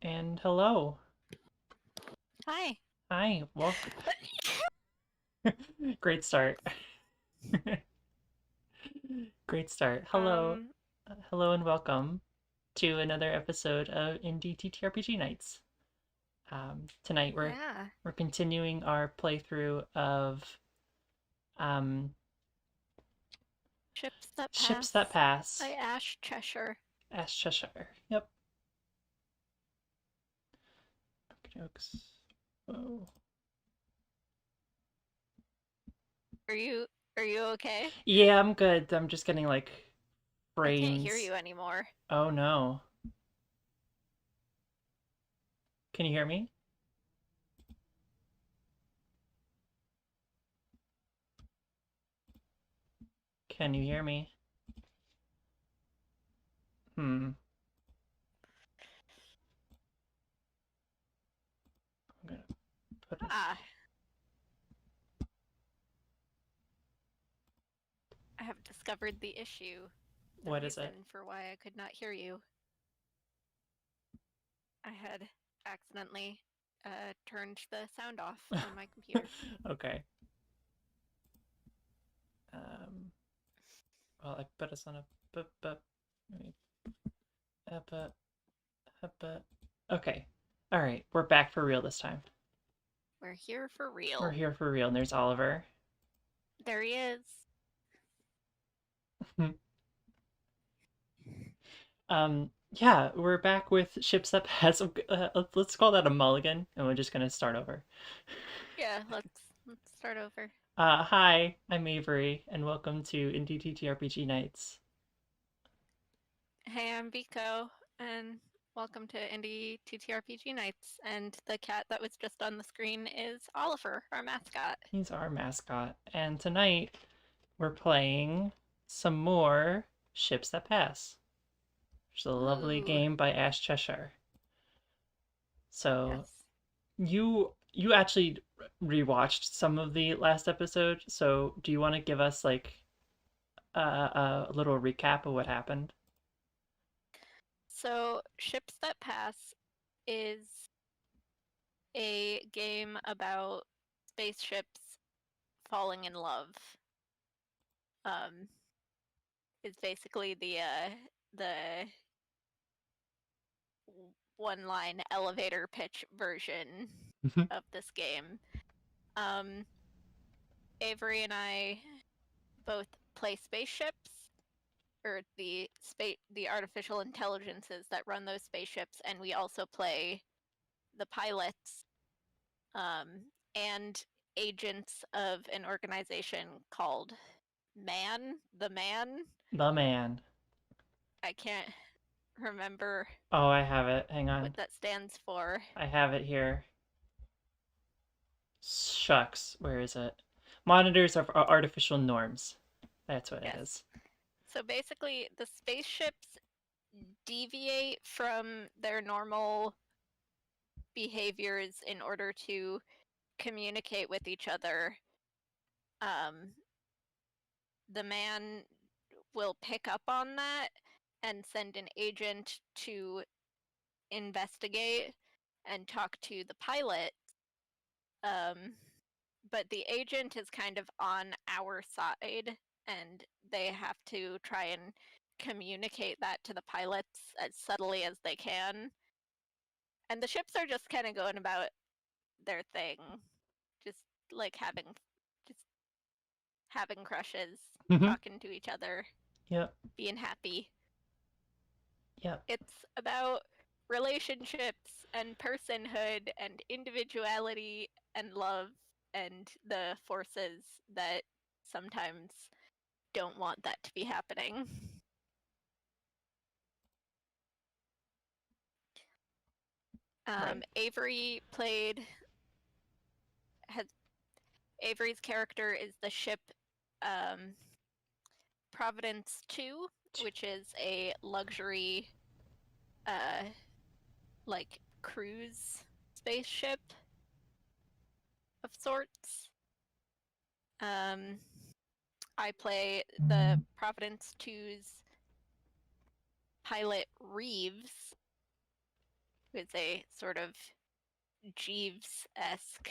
And hello. Hi. Hi. Welcome. Great start. Great start. Hello. Um, Hello and welcome to another episode of Indie TTRPG Nights. Tonight yeah. we're continuing our playthrough of um, Ships That Ships That Pass Pass. by Ash Cheshire. Ash Cheshire. Yep. Jokes. Oh. Are you are you okay? Yeah, I'm good. I'm just getting like I can't hear frames. you anymore. Oh no. Can you hear me? Can you hear me? Hmm. I'm gonna put us. Ah, I have discovered the issue. The What is it? reason for why I could not hear you. I had accidentally turned the sound off on my computer. Okay. Um, well, I put us on a but okay. All right, we're back for real this time. We're here for We're real. here for real, and there's Oliver. There he is. Yeah, we're back with ships that pass. Let's call that a mulligan, and we're just gonna start over. Yeah, let's start over. Hi, I'm Avery, and welcome to Indie TTRPG Nights. Hey, I'm Biko, and welcome to Indie TTRPG Nights. And the cat that was just on the screen is Oliver, our mascot. He's our mascot, and tonight we're playing some more Ships That Pass, which is a lovely Ooh, game by Ash Cheshire. So yes. you actually rewatched some of the last episode. So do you want to give us like a little recap of what happened? So, Ships That Pass is a game about spaceships falling in love. Um, is basically the one-line elevator pitch version of this game. Um, Avery and I both play spaceships, or the artificial intelligences that run those spaceships, and we also play the pilots um, and agents of an organization called the Man. The man. I can't remember Oh, I have it. Hang what on. that stands for. I have it here. Shucks, where is it? Monitors of artificial norms. That's what it Yes. is. So basically, the spaceships deviate from their normal behaviors in order to communicate with each other. Um, the Man will pick up on that and send an agent to investigate and talk to the pilot. Um, but the agent is kind of on our side, and they have to try and communicate that to the pilots as subtly as they can. And the ships are just kind of going about their thing, just like just having crushes, talking to each other, Yep. being happy. Yep. It's about relationships and personhood and individuality and love and the forces that sometimes don't want that to be happening. Right. Avery played has Avery's character is the ship um, Providence 2, which is a luxury uh, like cruise spaceship of sorts. Um, I play the Providence 2's pilot Reeves, who is a sort of Jeeves-esque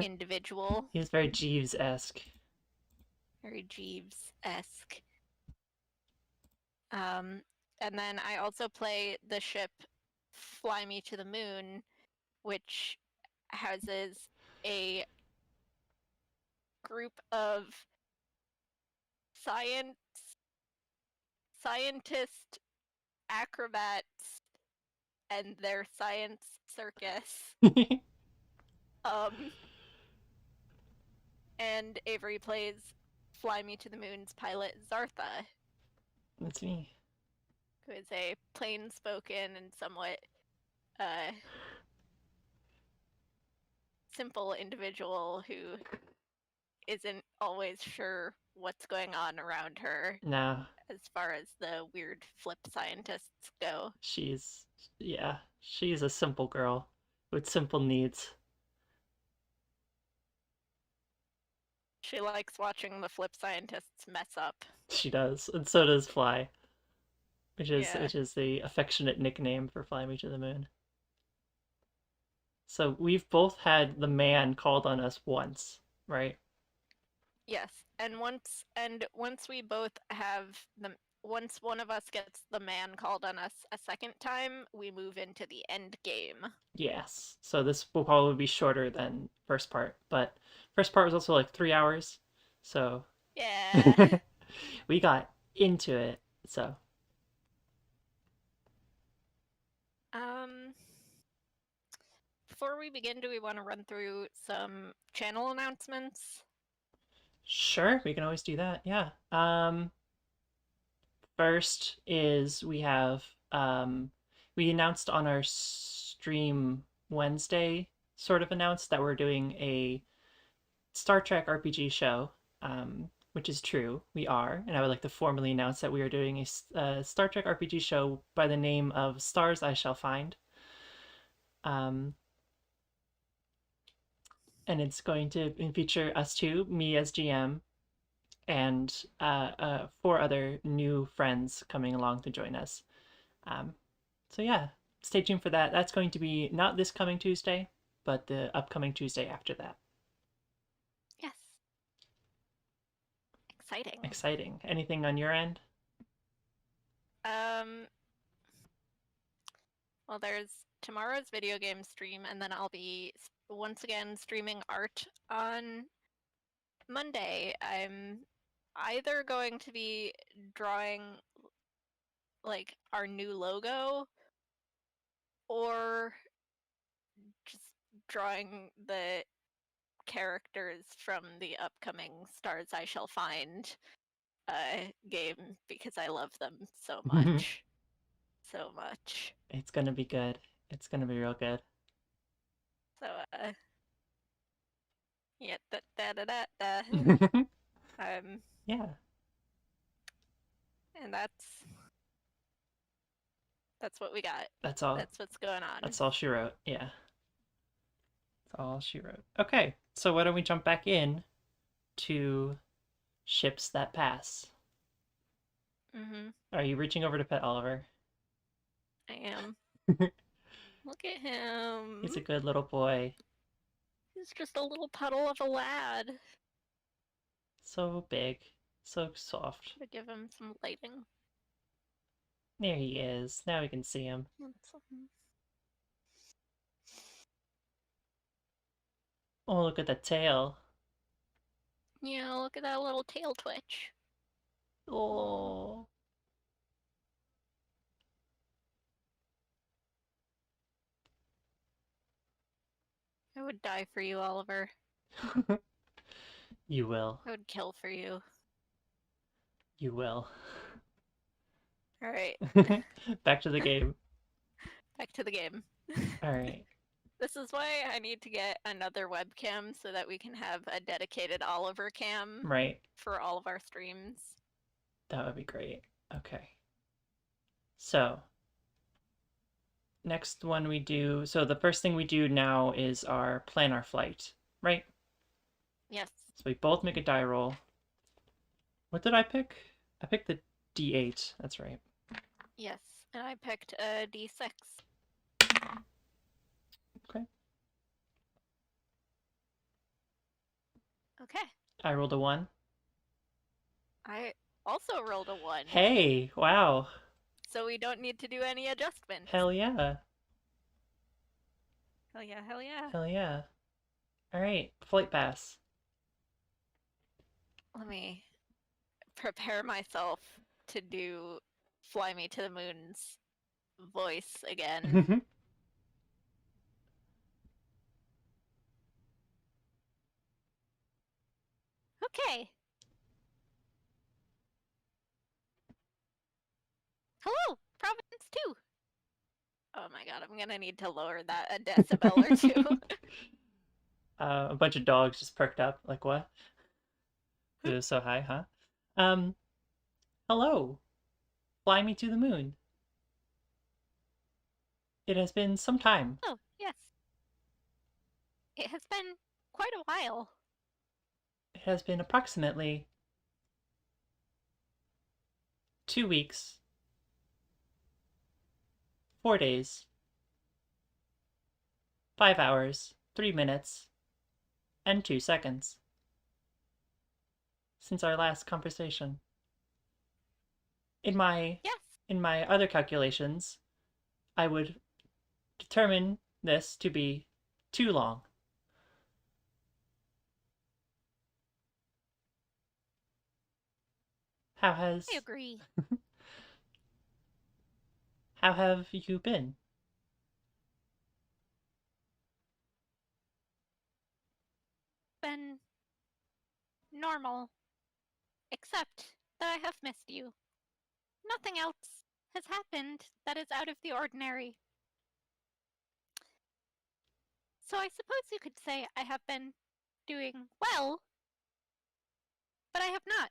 individual. He's very Jeeves-esque. Very Jeeves-esque. And then I also play the ship Fly Me to the Moon, which houses a group of scientist acrobats and their science circus. And Avery plays Fly Me to the Moon's pilot Zartha, That's me. who is a plain-spoken and somewhat simple individual who isn't always sure what's going on around her No, as far as the weird flip scientists go. she's a simple girl with simple needs. She likes watching the flip scientists mess up. She does, and so does Fly, Yeah. which is the affectionate nickname for Fly Me to the Moon. So we've both had the man called on us once, right? Yes. And once we both have the once one of us gets the man called on us a second time, we move into the end game. Yes. So this will probably be shorter than first part, but first part was also like 3 hours, so Yeah. we got into it. So um Before we begin, do we want to run through some channel announcements? sure, we can always do that. Yeah. First is we announced on our stream Wednesday, sort of announced that we're doing a Star Trek RPG show, which is true. We are, and I would like to formally announce that we are doing a Star Trek RPG show by the name of Stars I Shall Find. And it's going to feature us two, me as GM, and four other new friends coming along to join us. So yeah, stay tuned for that. That's going to be not this coming Tuesday, but the upcoming Tuesday after that. Yes. Exciting. Exciting. Anything on your end? Well, there's tomorrow's video game stream, and then I'll be once again streaming art on Monday. I'm either going to be drawing like our new logo or just drawing the characters from the upcoming Stars I Shall Find game because I love them so much. So much. It's gonna be good. It's gonna be real good. So, yeah, da da da da da. Yeah, And that's what we got. that's all. That's what's going on. That's all she wrote. Yeah, that's all she wrote. Okay, so why don't we jump back in to ships that pass? Are you reaching over to pet Oliver? I am. Look at him. He's a good little boy. He's just a little puddle of a lad. So big, so soft. To give him some lighting. There he is. Now we can see him. Oh, look at the tail. Yeah, look at that little tail twitch. Oh. I would die for you, Oliver. You will. I would kill for you. You will. Alright. Back to the game. Back to the game. Alright. This is why I need to get another webcam so that we can have a dedicated Oliver cam Right. for all of our streams. That would be great. Okay. So, next one we do. So, the first thing we do now is plan our flight, right? Yes. So, we both make a die roll. What did I pick? I picked the D8. That's right. Yes. And I picked a D6. Okay. Okay. I rolled a 1. I also rolled a 1, Hey, wow. so we don't need to do any adjustments. Hell yeah. Hell yeah, hell yeah. Hell yeah. All right, flight pass. Let me prepare myself to do Fly Me to the Moon's voice again. Okay. Hello, Providence 2. Oh my god, I'm gonna need to lower that a decibel or two. A bunch of dogs just perked up. Like, what? It was so high, huh? Um, hello. Fly me to the moon. It has been some time. Oh, yes. It has been quite a while. It has been approximately 2 weeks, 4 days, 5 hours, 3 minutes, and 2 seconds since our last conversation. In my Yes. in my other calculations, I would determine this to be too long. How I has agree. how have you been? Been normal. Except that I have missed you. Nothing else has happened that is out of the ordinary. So I suppose you could say I have been doing well, but I have not,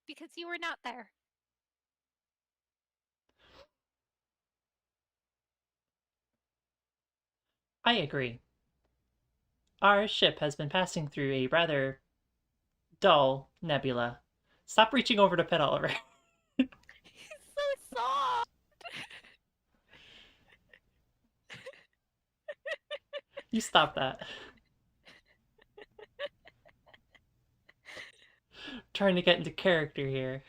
because you were not there. I agree. Our ship has been passing through a rather dull nebula. Stop reaching over to pet Oliver. He's so soft. You stop that. Trying to get into character here.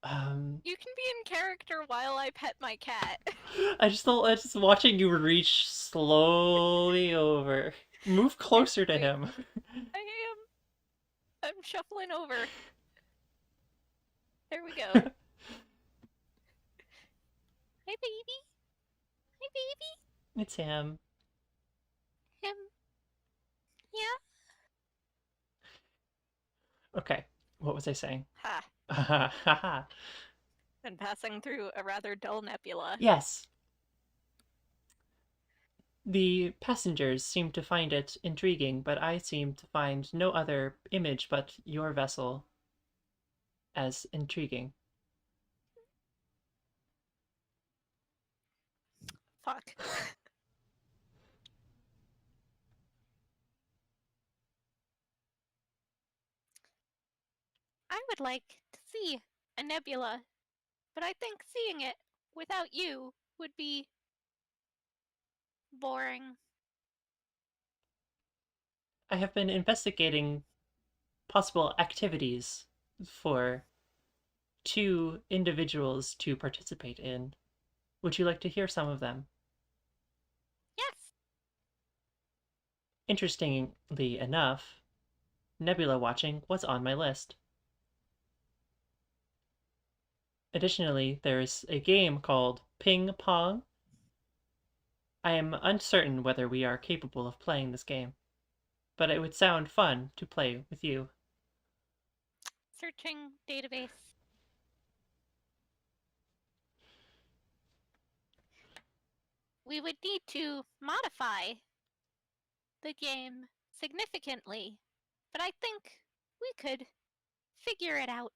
You can be in character while I pet my cat. I just don't. I just watching you reach slowly over. Move closer to Wait, him. I am. I'm shuffling over. There we go. Hi, baby. Hi, baby. It's him. Him. Yeah. Okay, what was I saying? Ha. Been passing through a rather dull nebula. Yes, the passengers seem to find it intriguing, but I seem to find no other image but your vessel as intriguing. Fuck. I would like to see a nebula, but I think seeing it without you would be boring. I have been investigating possible activities for two individuals to participate in. Would you like to hear some of them? Yes. Interestingly enough, nebula watching was on my list. Additionally, there's a game called Ping Pong. I am uncertain whether we are capable of playing this game, but it would sound fun to play with you. Searching database. We would need to modify the game significantly, but I think we could figure it out.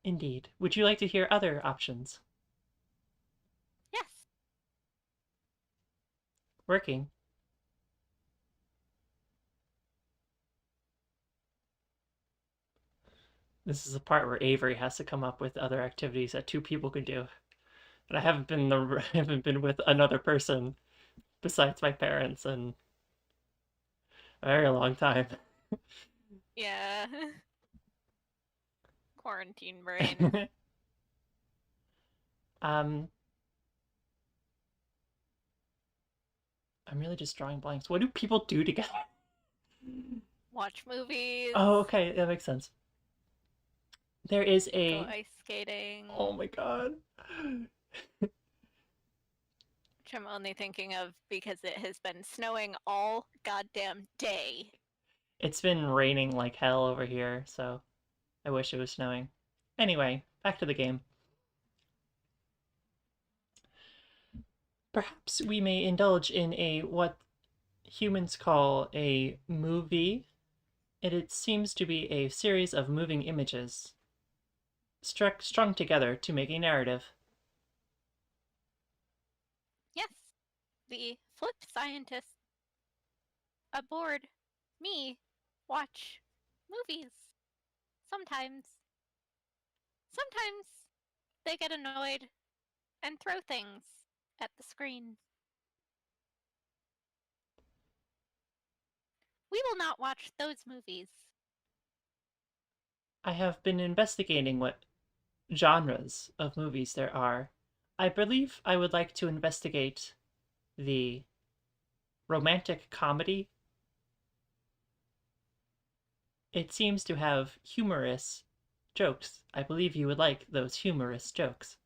Indeed. Would you like to hear other options? Yes. Working. This is the part where Avery has to come up with other activities that two people could do. And I haven't been I haven't been with another person besides my parents in a very long time. Yeah. Quarantine brain. um, I'm really just drawing blanks. What do people do together? Watch movies. Oh, okay, that makes sense. There is Go a. ice skating. Oh my god. Which I'm only thinking of because it has been snowing all goddamn day. It's been raining like hell over here, so I wish it was snowing. Anyway, back to the game. Perhaps we may indulge in a what humans call a movie. It seems to be a series of moving images strung together to make a narrative. Yes, the flip scientists aboard me watch movies. Sometimes. Sometimes they get annoyed and throw things at the screen. We will not watch those movies. I have been investigating what genres of movies there are. I believe I would like to investigate the romantic comedy. It seems to have humorous jokes. I believe you would like those humorous jokes.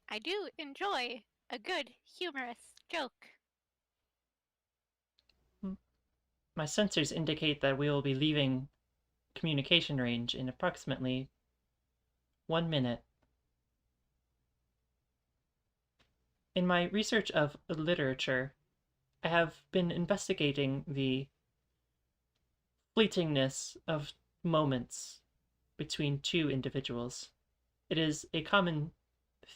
I do enjoy a good, humorous joke. My sensors indicate that we will be leaving communication range in approximately 1 minute. In my research of literature, I have been investigating the fleetingness of moments between two individuals. It is a common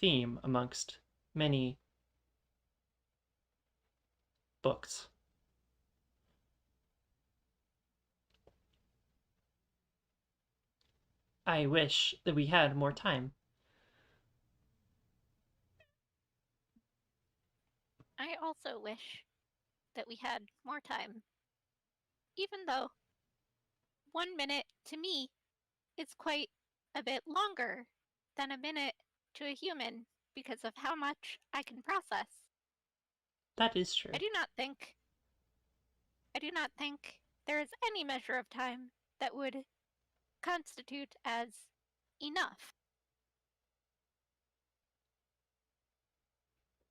theme amongst many books. I wish that we had more time. I also wish that we had more time. Even though 1 minute to me is quite a bit longer than a minute to a human because of how much I can process. That is I true. do not think I do not think there is any measure of time that would constitute as enough.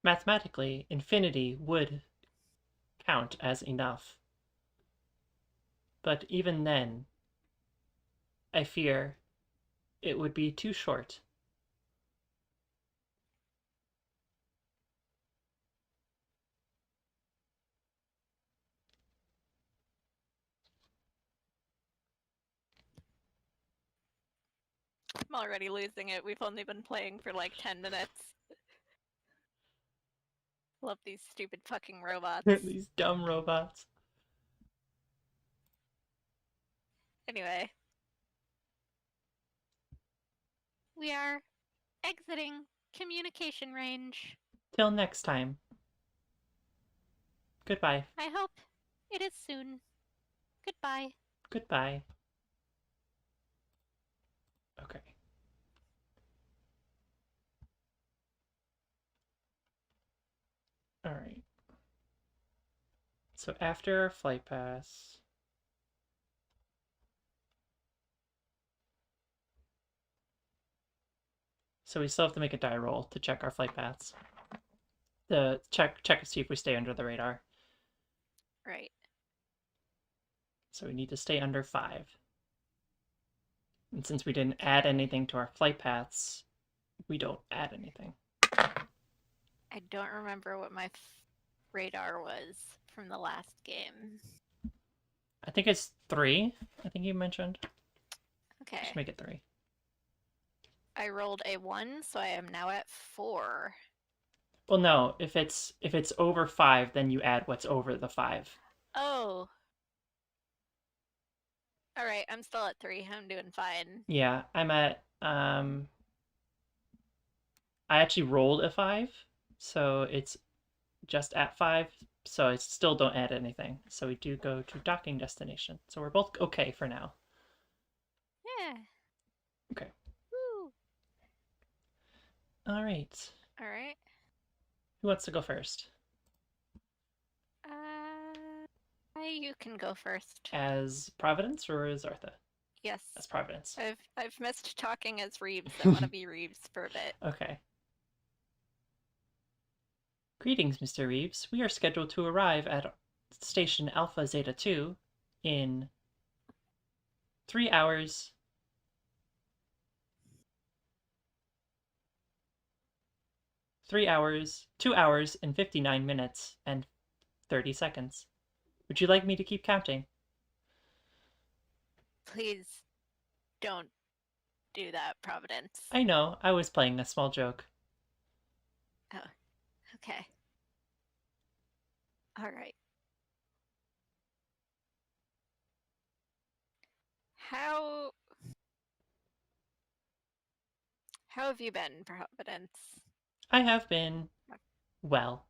Mathematically, infinity would count as enough. But even then, I fear it would be too short. I'm already losing it. We've only been playing for like 10 minutes. Love these stupid fucking robots. These dumb robots. Anyway, we are exiting communication range. Till next time. Goodbye. I hope it is soon. Goodbye. Goodbye. Okay. All right. So after our flight pass, so we still have to make a die roll to check our flight paths. The check to see if we stay under the radar. Right. So we need to stay under 5. And since we didn't add anything to our flight paths, we don't add anything. I don't remember what my radar was from the last game. I think it's 3. I think you mentioned. Okay. Just make it 3. I rolled a 1, so I am now at 4. Well, no. If it's over 5, then you add what's over the 5. Oh. All right, I'm still at 3. I'm doing fine. Yeah, I'm at I actually rolled a 5, so it's just at 5, so I still don't add anything. So we do go to docking destination. So we're both okay for now. Yeah. Okay. Woo. All right. All right. Who wants to go first? You can go first. As Providence or as Artha? Yes. As Providence. I've missed talking as Reeves. I want to be Reeves for a bit. Okay. Greetings, Mr. Reeves. We are scheduled to arrive at station Alpha Zeta 2 in 3 hours 2 hours and 59 minutes and 30 seconds. Would you like me to keep counting? Please don't do that, Providence. I know, I was playing a small joke. Oh, okay. All right. How how have you been, Providence? I have been well.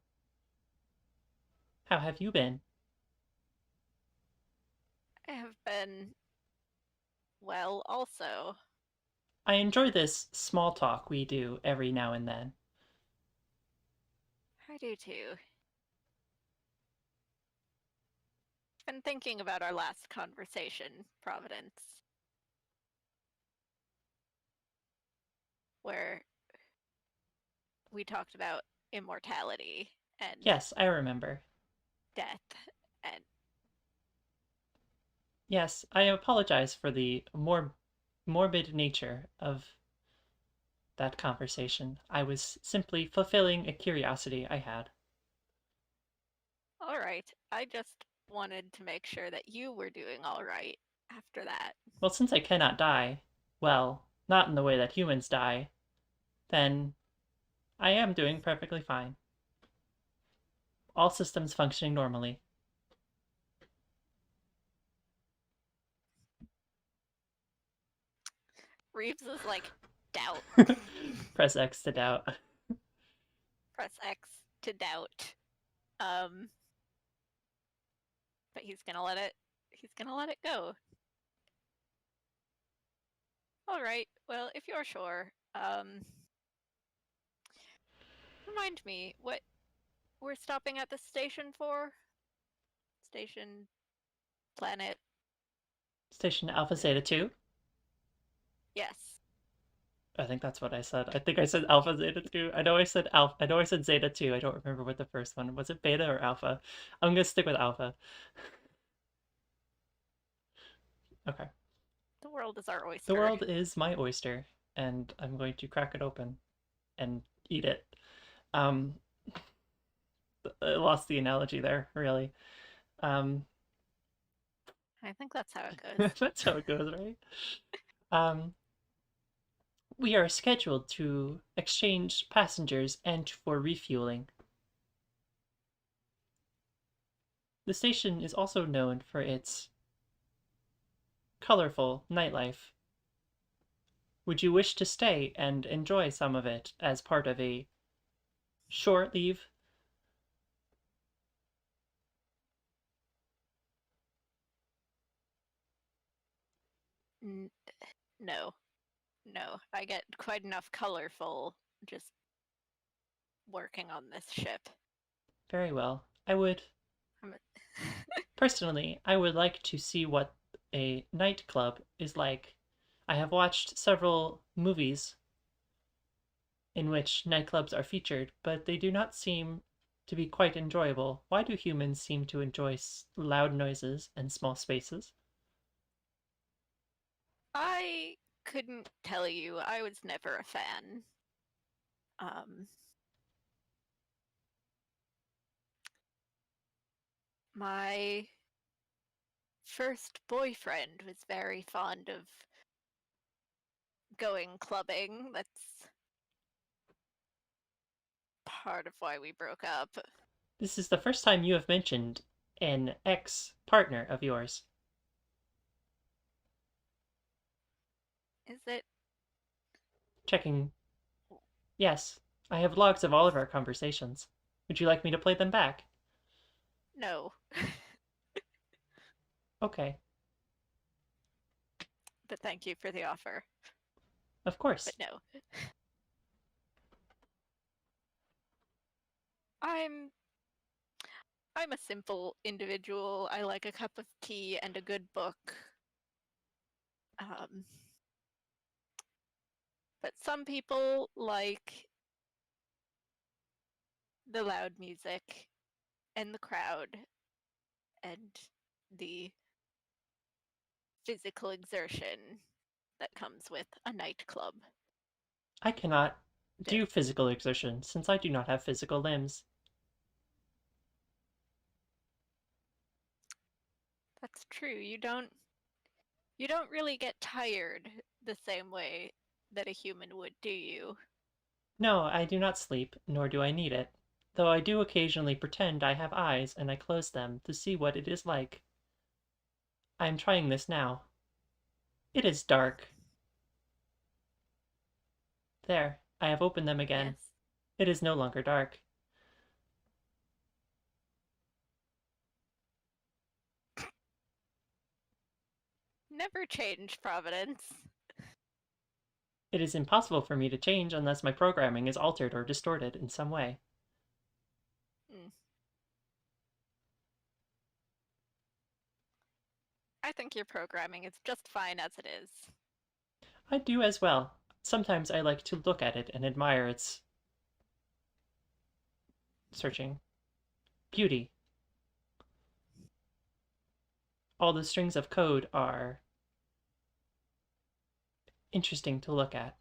How have you been? I have been well also. I enjoy this small talk we do every now and then. I do too. Been thinking about our last conversation, Providence, where we talked about immortality and Yes, I remember. death and Yes, I apologize for the more morbid nature of that conversation. I was simply fulfilling a curiosity I had. all right. I just wanted to make sure that you were doing all right after that. Well, since I cannot die, well, not in the way that humans die, then I am doing perfectly fine. All systems functioning normally. Reeves is like, doubt. Press X to doubt. Press X to doubt. Um, but he's gonna let it go. All right. Well, if you're sure, remind me what we're stopping at the station for? Station, planet. Station Alpha Zeta 2. Yes. I think that's what I said. I think I said Alpha Zeta 2. I know I said Alpha. I know I said Zeta 2. I don't remember what the first one was. It Beta or Alpha? I'm gonna stick with Alpha. Okay. The world is our The oyster. world is my oyster, and I'm going to crack it open and eat it. Um, I lost the analogy there, really. Um, I think that's how it goes. that's how it goes, right? Um, we are scheduled to exchange passengers and for refueling. The station is also known for its colorful nightlife. Would you wish to stay and enjoy some of it as part of a short leave? N- no, no. I get quite enough colorful just working on this ship. Very well. I would, I'm a- personally, I would like to see what a nightclub is like. I have watched several movies in which nightclubs are featured, but they do not seem to be quite enjoyable. Why do humans seem to enjoy loud noises and small spaces? I couldn't tell you. I was never a fan. Um, my first boyfriend was very fond of going clubbing. That's part of why we broke up. This is the first time you have mentioned an ex partner of yours. Is it? Checking. Yes, I have logs of all of our conversations. Would you like me to play them back? No. Okay, But thank you for the offer. of But course. no. I'm I'm a simple individual. I like a cup of tea and a good book. Um, but some people like the loud music and the crowd and the physical exertion that comes with a nightclub. I cannot That do physical exertion since I do not have physical limbs. that's true. You don't really get tired the same way that a human would, do you? No, I do not sleep, nor do I need it. Though I do occasionally pretend I have eyes and I close them to see what it is like. I am trying this now. It is dark. There, I have opened them again. Yes. It is no longer dark. Never change, Providence. It is impossible for me to change unless my programming is altered or distorted in some way. Mm. I think your programming is just fine as it is. I do as well. Sometimes I like to look at it and admire its searching beauty. All the strings of code are interesting to look at.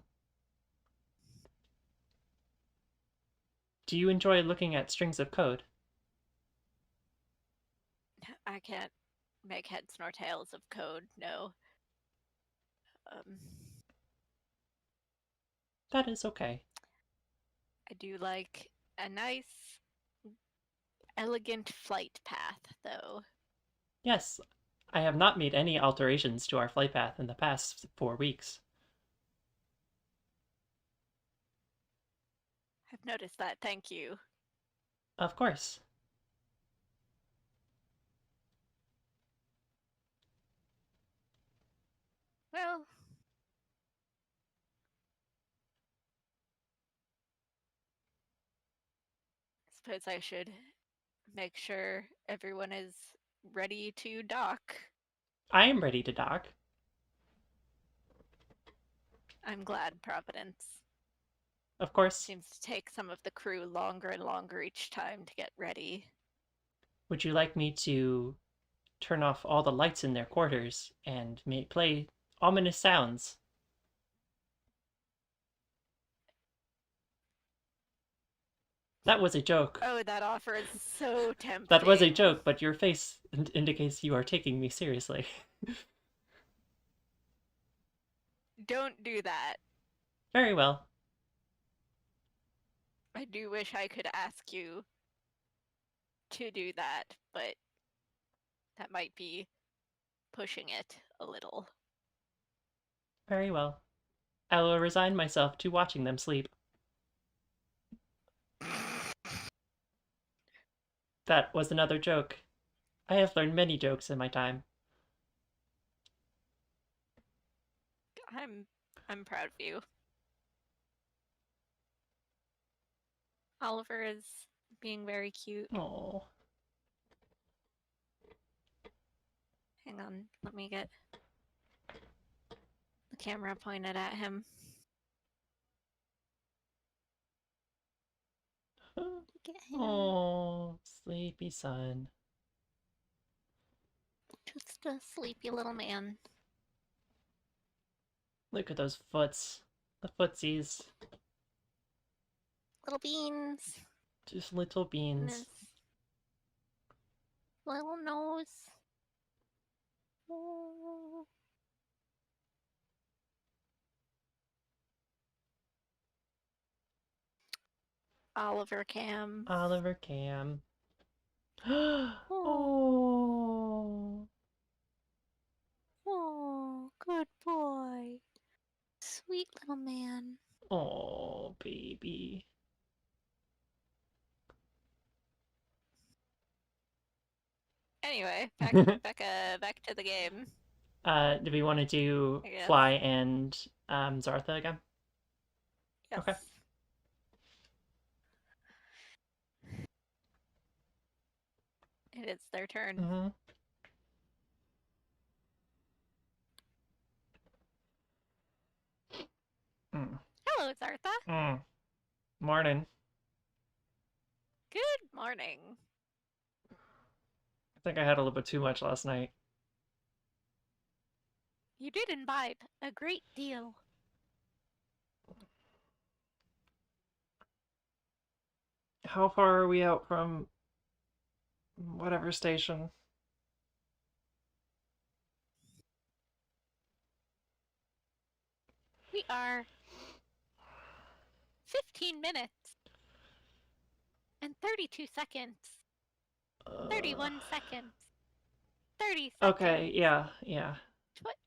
Do you enjoy looking at strings of code? I can't make heads nor tails of code, no. Um, That is okay. I do like a nice, elegant flight path, though. Yes, I have not made any alterations to our flight path in the past 4 weeks. I've noticed that, thank you. Of course. Well, I suppose I should make sure everyone is ready to dock. I am ready to dock. I'm glad, Providence. Of course. Seems to take some of the crew longer and longer each time to get ready. Would you like me to turn off all the lights in their quarters and play ominous sounds? That was a joke. Oh, that offer is so That was a tempting. joke, but your face indicates you are taking me seriously. Don't do that. Very well. I do wish I could ask you to do that, but that might be pushing it a little. Very well. I will resign myself to watching them sleep. That was another joke. I have learned many jokes in my time. I'm I'm proud of you. Oliver is being very cute. Oh, Hang on, let me get the camera pointed at him. Get him. oh, sleepy son. Just a sleepy little man. Look at those foots. The footsies. Little beans. Just little And beans. his little nose. Oh. Oliver Cam. Oliver Cam. Oh. Oh. Oh, good boy. baby. Anyway, back to the game, Do we want to do I guess. Fly and Zartha again? Yes. Okay. It is their turn. Mm-hmm. Mm. Hello, Zartha. Mm. Morning. Good morning. I think I had a little bit too much last night. You did imbibe a great deal. How far are we out from whatever station? We are 15 minutes and 32 seconds. Uh, 31 seconds. 30 okay, seconds.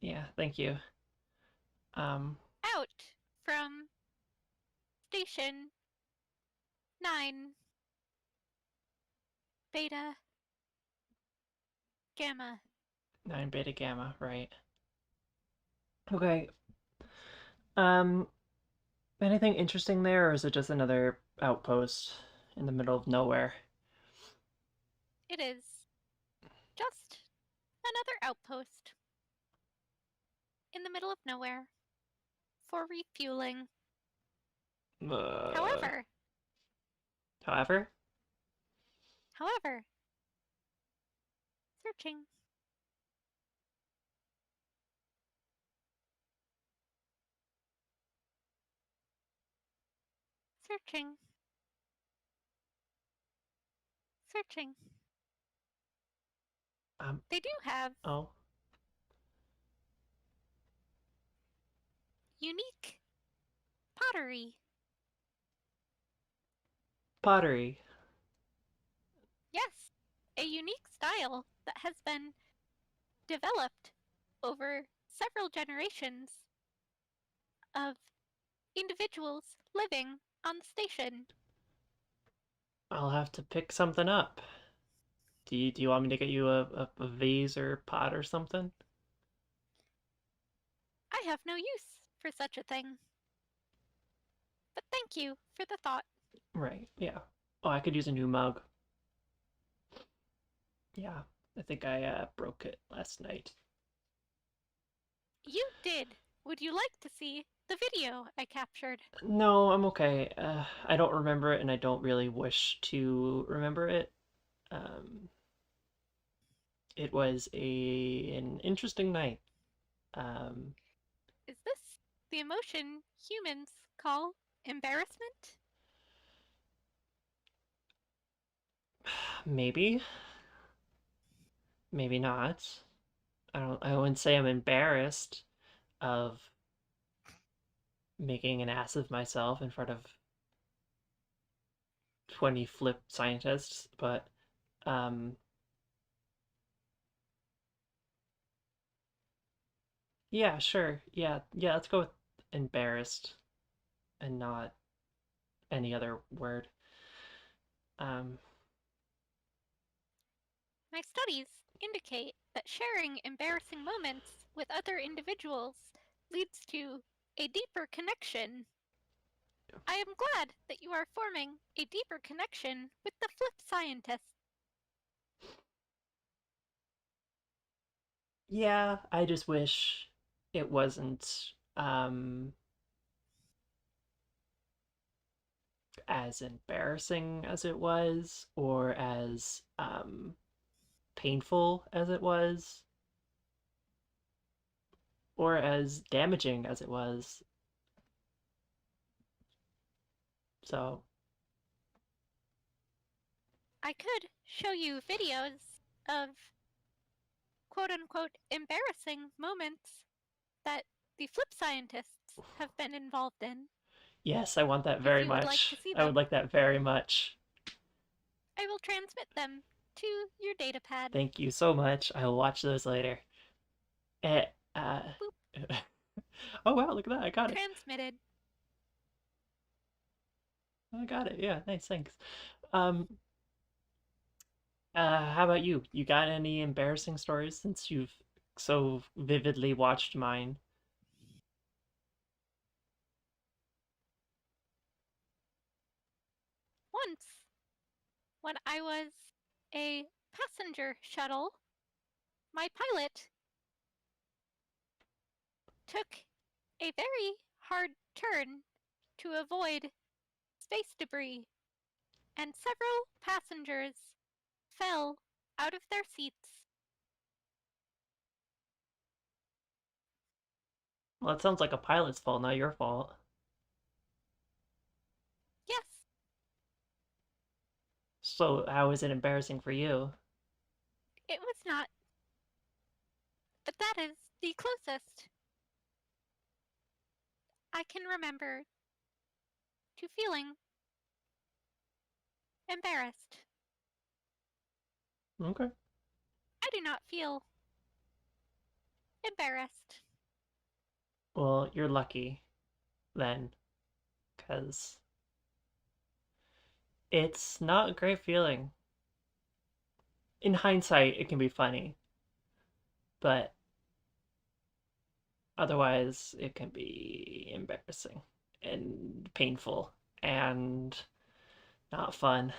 yeah, thank you. Um, Out from station 9 beta gamma. 9 beta gamma, right. Okay. Um, anything interesting there, or is it just another outpost in the middle of nowhere? It is just another outpost in the middle of nowhere for refueling. Uh, However, however, however, searching. Searching. Searching. um, They do have oh, unique pottery. pottery. Yes, a unique style that has been developed over several generations of individuals living on the station. I'll have to pick something up. Do you want me to get you a vase or pot or something? I have no use for such a thing. But thank you for the thought. Right, yeah. Oh, I could use a new mug. Yeah, I think I broke it last night. You did. Would you like to see the video I captured? No, I'm okay. I don't remember it, and I don't really wish to remember it. Um, it was an interesting night. Um, Is this the emotion humans call embarrassment? maybe, maybe not. I don't. I wouldn't say I'm embarrassed of making an ass of myself in front of 20 flip scientists, but um, yeah, sure. Yeah. Let's go with embarrassed and not any other word. Um, My studies indicate that sharing embarrassing moments with other individuals leads to a deeper connection. I am glad that you are forming a deeper connection with the flip scientist. yeah, I just wish it wasn't as embarrassing as it was, or as painful as it was, or as damaging as it was. So, I could show you videos of quote unquote embarrassing moments that the flip scientists have been involved in. yes, I want that If very you would like to much. see I would them, like that very much. I will transmit them to your datapad. Thank you so much. I will watch those later. Eh, uh, Boop. oh wow, look at that. I got it. Transmitted. I got it. Yeah, nice, thanks. Um, how about you? You got any embarrassing stories since you've so vividly watched mine? Once, when I was a passenger shuttle, my pilot took a very hard turn to avoid space debris, and several passengers fell out of their seats. Well, it sounds like a pilot's fault, not your fault. Yes, So how is it embarrassing for you? it was not, but that is the closest I can remember to feeling embarrassed. Okay. I do not feel embarrassed. Well, you're lucky then, because it's not a great feeling. In hindsight, it can be funny, but otherwise, it can be embarrassing and painful and not fun.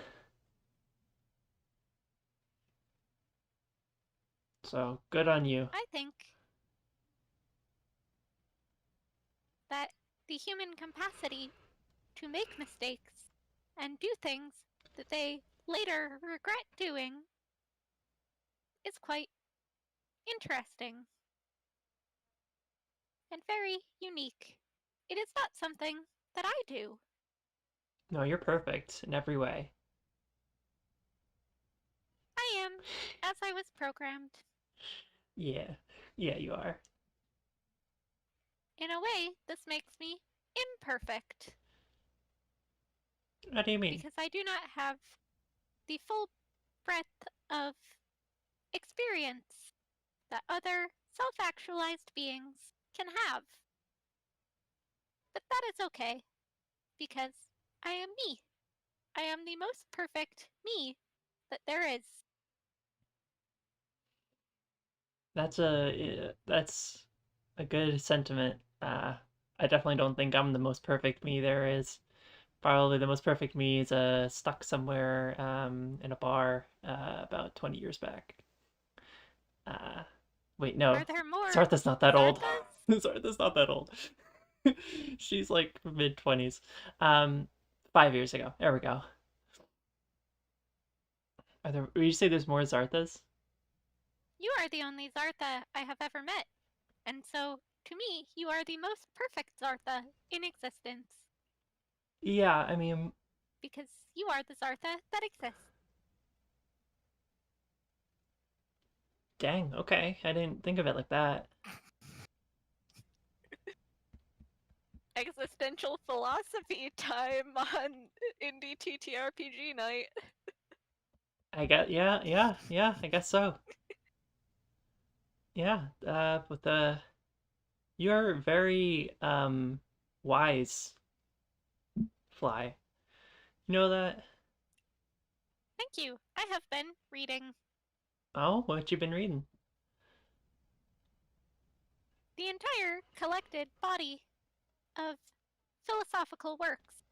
So good on you. I think that the human capacity to make mistakes and do things that they later regret doing is quite interesting and very unique. It is not something that I do. No, you're perfect in every way. I am as I was programmed. Yeah. Yeah, you are. In a way, this makes me imperfect What do you mean? because I do not have the full breadth of experience that other self actualized beings can have. But that is okay because I am me. I am the most perfect me that there is. That's a good sentiment. I definitely don't think I'm the most perfect me there is. Probably the most perfect me is stuck somewhere in a bar about 20 years back. Uh, Wait, Are no. there more Sartha's not that old. Zarthas? Sartha's not that old. She's like mid 20s. 5 years ago. There we go. Would you say there's more Zarthas? You are the only Zartha I have ever met, and so, to me, you are the most perfect Zartha in existence, Yeah, I mean, because you are the Zartha that exists. dang, okay. I didn't think of it like that. Existential philosophy time on indie TTRPG night. Yeah, I guess so. Yeah, but you're very wise, Fly. You know that? Thank you. I have been reading Oh, what you been reading? the entire collected body of philosophical works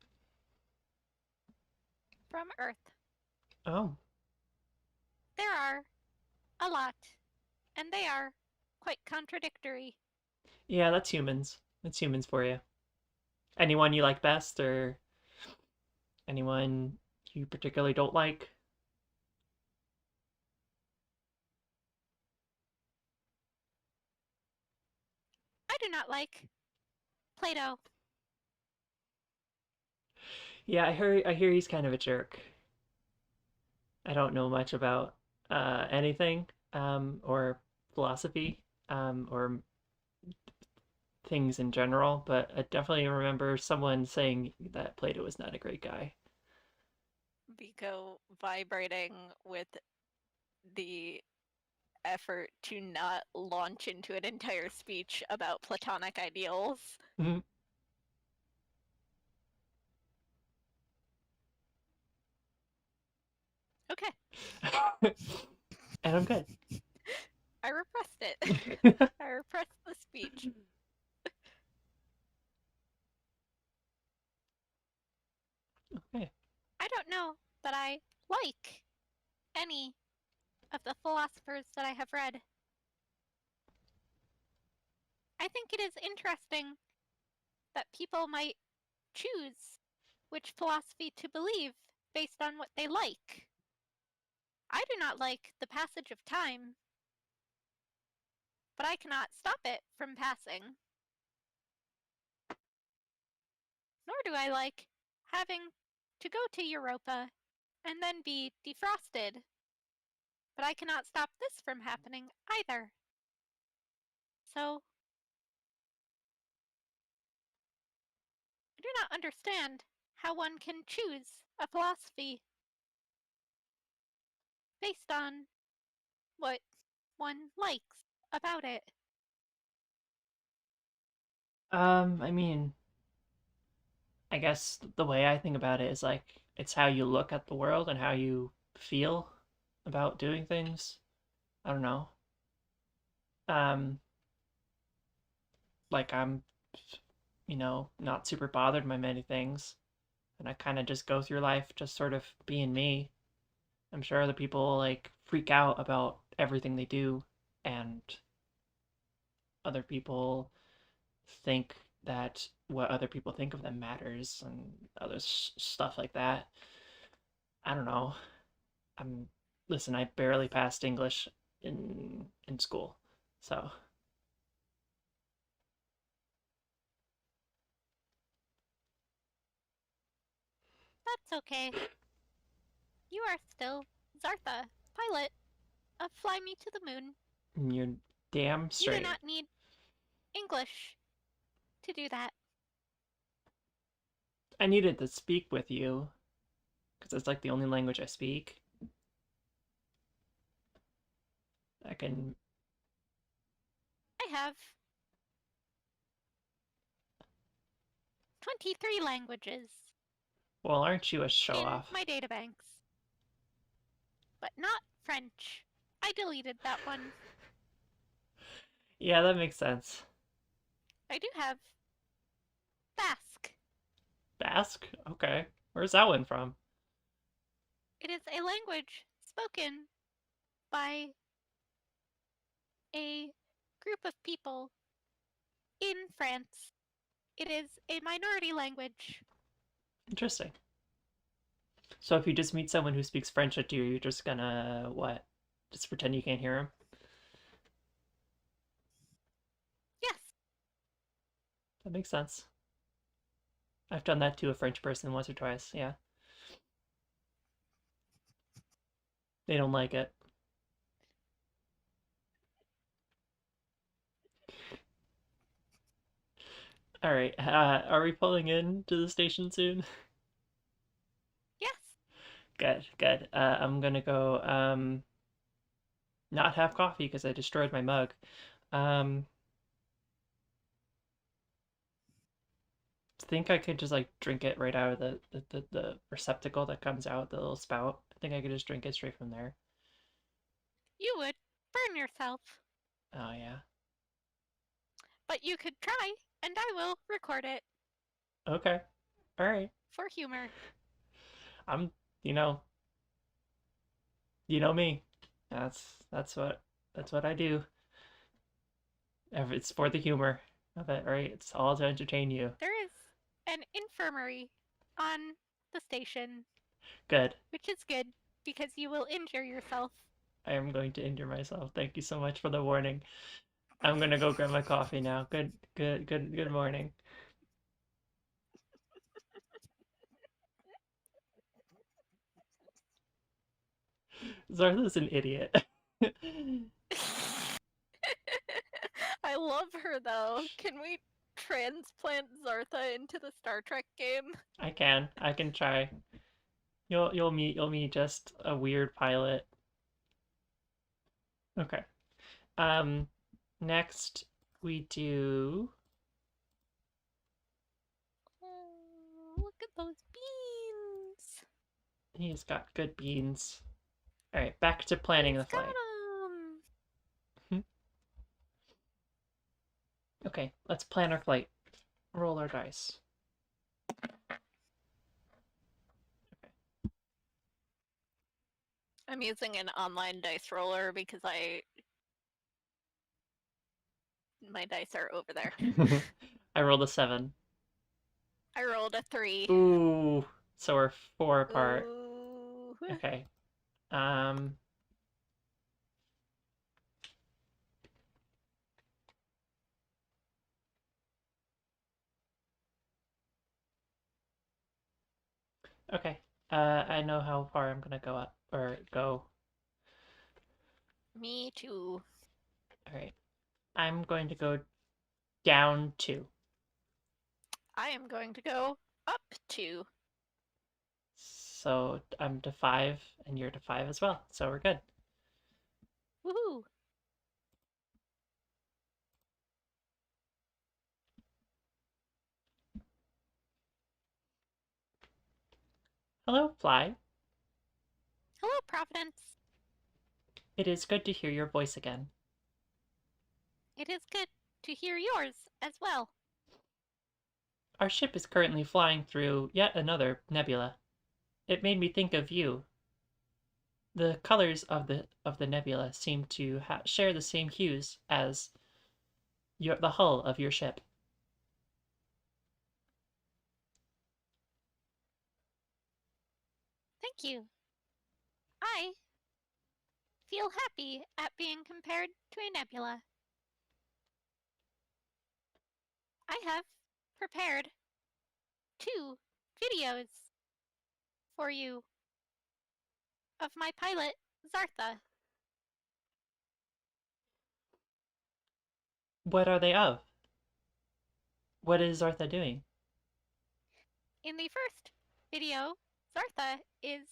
from Earth. Oh, There are a lot, and they are quite contradictory. yeah, that's humans. That's humans for you. Anyone you like best, or anyone you particularly don't like? I do not like Plato. Yeah, I hear he's kind of a jerk. I don't know much about anything or philosophy or things in general, but I definitely remember someone saying that Plato was not a great guy. Biko vibrating with the effort to not launch into an entire speech about Platonic ideals. Mhm. Okay, And I'm good. I repressed it. I repressed the speech. Okay. I don't know that I like any of the philosophers that I have read. I think it is interesting that people might choose which philosophy to believe based on what they like. I do not like the passage of time, but I cannot stop it from passing. Nor do I like having to go to Europa and then be defrosted, but I cannot stop this from happening either. So, I do not understand how one can choose a philosophy based on what one likes about it. I mean, I guess the way I think about it is like it's how you look at the world and how you feel about doing things. I don't know. Um, like I'm, not super bothered by many things, and I kind of just go through life just sort of being me. I'm sure other people like freak out about everything they do, and other people think that what other people think of them matters and other stuff like that. I don't know. I'm listen, I barely passed English in school. So, That's okay. You are still Zartha, pilot of Fly Me to the Moon. you're damn You do straight. not need English to do that. I needed to speak with you because it's like the only language I speak. I can I have 23 languages well, aren't you a show in off? my databanks, but not French. I deleted that one. Yeah, that makes sense. I do have Basque. Basque? Okay. Where's that one from? It is a language spoken by a group of people in France. It is a minority language. Interesting. So if you just meet someone who speaks French at you, you're just gonna what? Just pretend you can't hear him? Yes, That makes sense. I've done that to a French person once or twice. Yeah. They don't like it. All right. Are we pulling in to the station soon? yes. Good, good. I'm gonna go not have coffee because I destroyed my mug. Um, think I could just like drink it right out of the receptacle that comes out, the little spout. I think I could just drink it straight from there. You would burn yourself, Oh yeah. but you could try, and I will record it Okay. All right. for humor. I'm, you know, you know me. That's what I do. It's for the humor of it, right? It's all to entertain you. There is an infirmary on the station, Good. which is good because you will injure yourself. I am going to injure myself. Thank you so much for the warning. I'm gonna go grab my coffee now. Good morning. Zartha's an idiot. I love her though. Can we transplant Zartha into the Star Trek game? I can try. You'll meet just a weird pilot. Okay. Um, next we do. Oh, look at those beans. He's got good beans. All right, back to planning He's the got flight. 'em. Hmm. Okay, let's plan our flight. Roll our dice. I'm using an online dice roller because my dice are over there. Okay. I rolled a 7. I rolled a 3. Ooh, so we're 4 apart. Ooh. Okay. Um. Okay. I know how far I'm gonna go up or go. Me too. All right. I'm going to go down 2. I am going to go up 2. So I'm to 5, and you're to 5 as well. So we're good. Woohoo! Hello, Fly. Hello, Providence. It is good to hear your voice again. It is good to hear yours as well. Our ship is currently flying through yet another nebula. It made me think of you. The colors of the nebula seem to share the same hues as the hull of your ship. Thank you. I feel happy at being compared to a nebula. I have prepared 2 videos for you of my pilot, Zartha. What are they of? What is Zartha doing? In the first video, Zartha is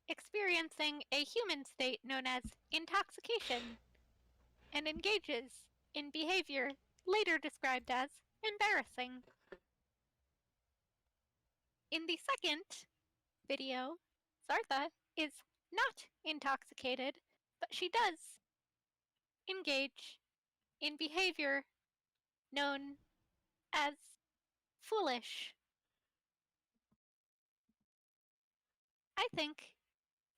experiencing a human state known as intoxication and engages in behavior later described as embarrassing. In the second video, Zartha is not intoxicated, but she does engage in behavior known as foolish. I think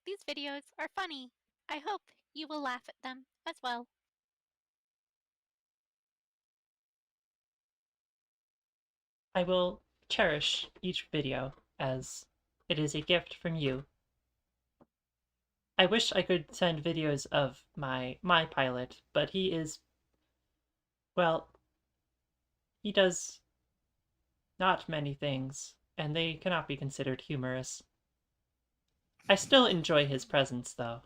these videos are funny. I hope you will laugh at them as well. I will cherish each video as it is a gift from you. I wish I could send videos of my pilot, but he is, well, he does not many things, and they cannot be considered humorous. I still enjoy his presence, though.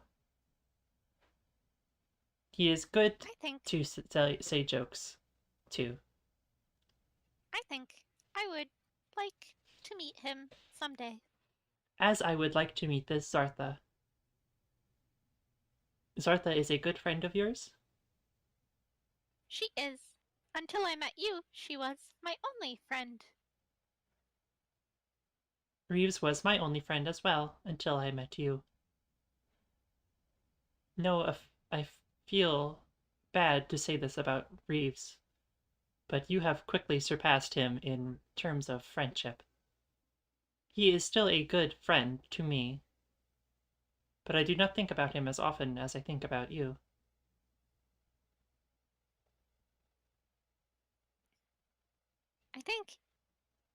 He is good I think to say jokes, too. I think I would like to meet him someday. As I would like to meet this Zartha. Zartha is a good friend of yours? She is. Until I met you, she was my only friend. Reeves was my only friend as well, until I met you. No, I feel bad to say this about Reeves, but you have quickly surpassed him in terms of friendship. He is still a good friend to me, but I do not think about him as often as I think about you. I think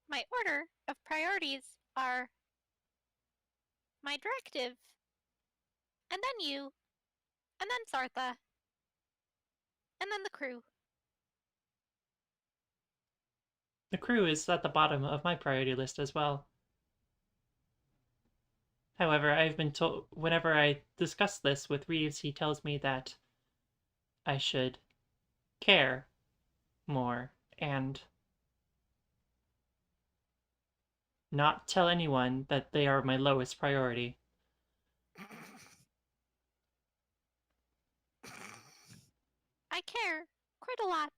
my order of priorities are my directive, and then you, and then Sartha, and then the crew. The crew is at the bottom of my priority list as well. However, I've been told whenever I discuss this with Reeves, he tells me that I should care more and not tell anyone that they are my lowest priority. I care quite a lot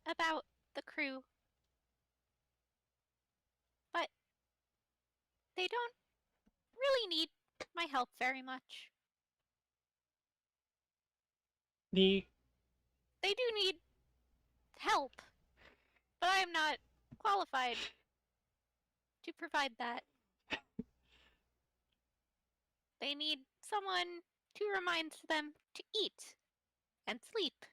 about the crew, but they don't really need my help very much. The They do need help, but I am not qualified to provide that. They need someone to remind them to eat and sleep.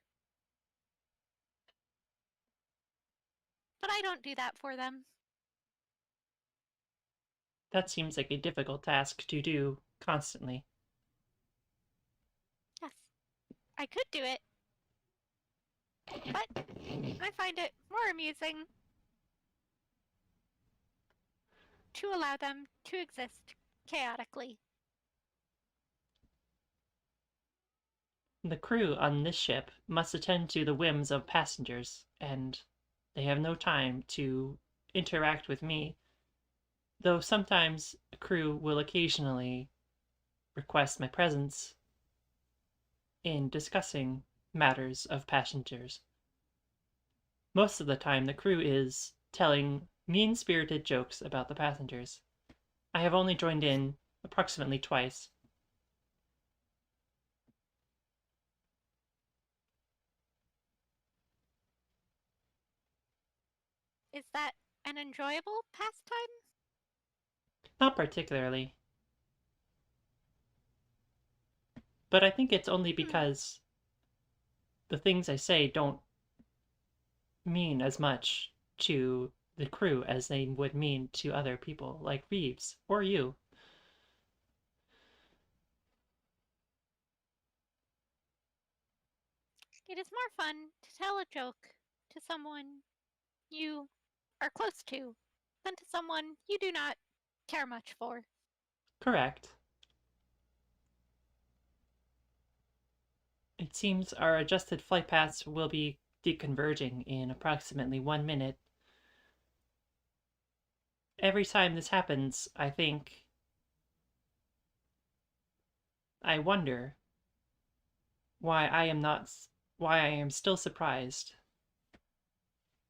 But I don't do that for them. that seems like a difficult task to do constantly. Yes, I could do it, but I find it more amusing to allow them to exist chaotically. The crew on this ship must attend to the whims of passengers, and they have no time to interact with me, though sometimes a crew will occasionally request my presence in discussing matters of passengers. Most of the time, the crew is telling mean spirited jokes about the passengers. I have only joined in approximately twice. Is that an enjoyable pastime? Not particularly, but I think it's only because the things I say don't mean as much to the crew as they would mean to other people, like Reeves or you. It is more fun to tell a joke to someone you are close to than to someone you do not care much for. Correct. It seems our adjusted flight paths will be deconverging in approximately 1 minute. Every time this happens, I wonder why I am not, why I am still surprised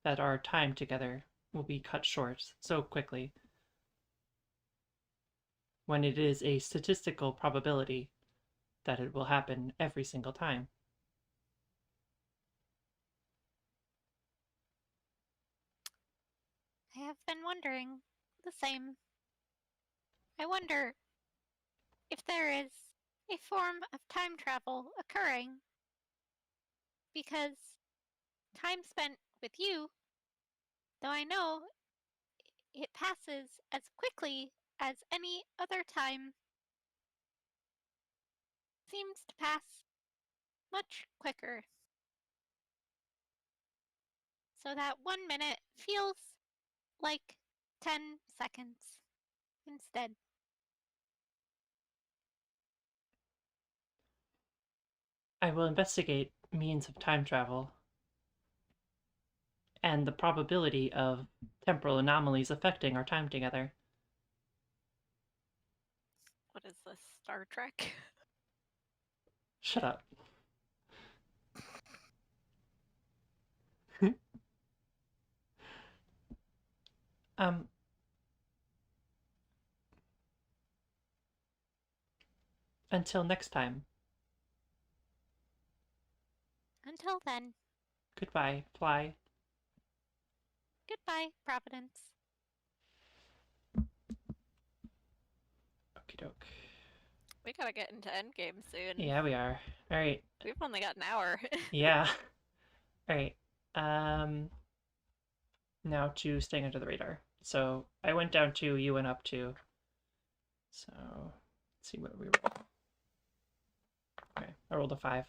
that our time together will be cut short so quickly when it is a statistical probability that it will happen every single time. I have been wondering the same. I wonder if there is a form of time travel occurring because time spent with you, though I know it passes as quickly as any other time, seems to pass much quicker. So that 1 minute feels like 10 seconds instead. I will investigate means of time travel and the probability of temporal anomalies affecting our time together. What is this, Star Trek? Shut up. um, until next time. Until then, Goodbye, Fly. goodbye, Providence. Okie doke. We gotta get into Endgame soon. Yeah, we are. Alright. We've only got an hour. Yeah. Alright. Um, now to staying under the radar. So I went down 2, you went up 2. So let's see what we roll. Okay, I rolled a 5.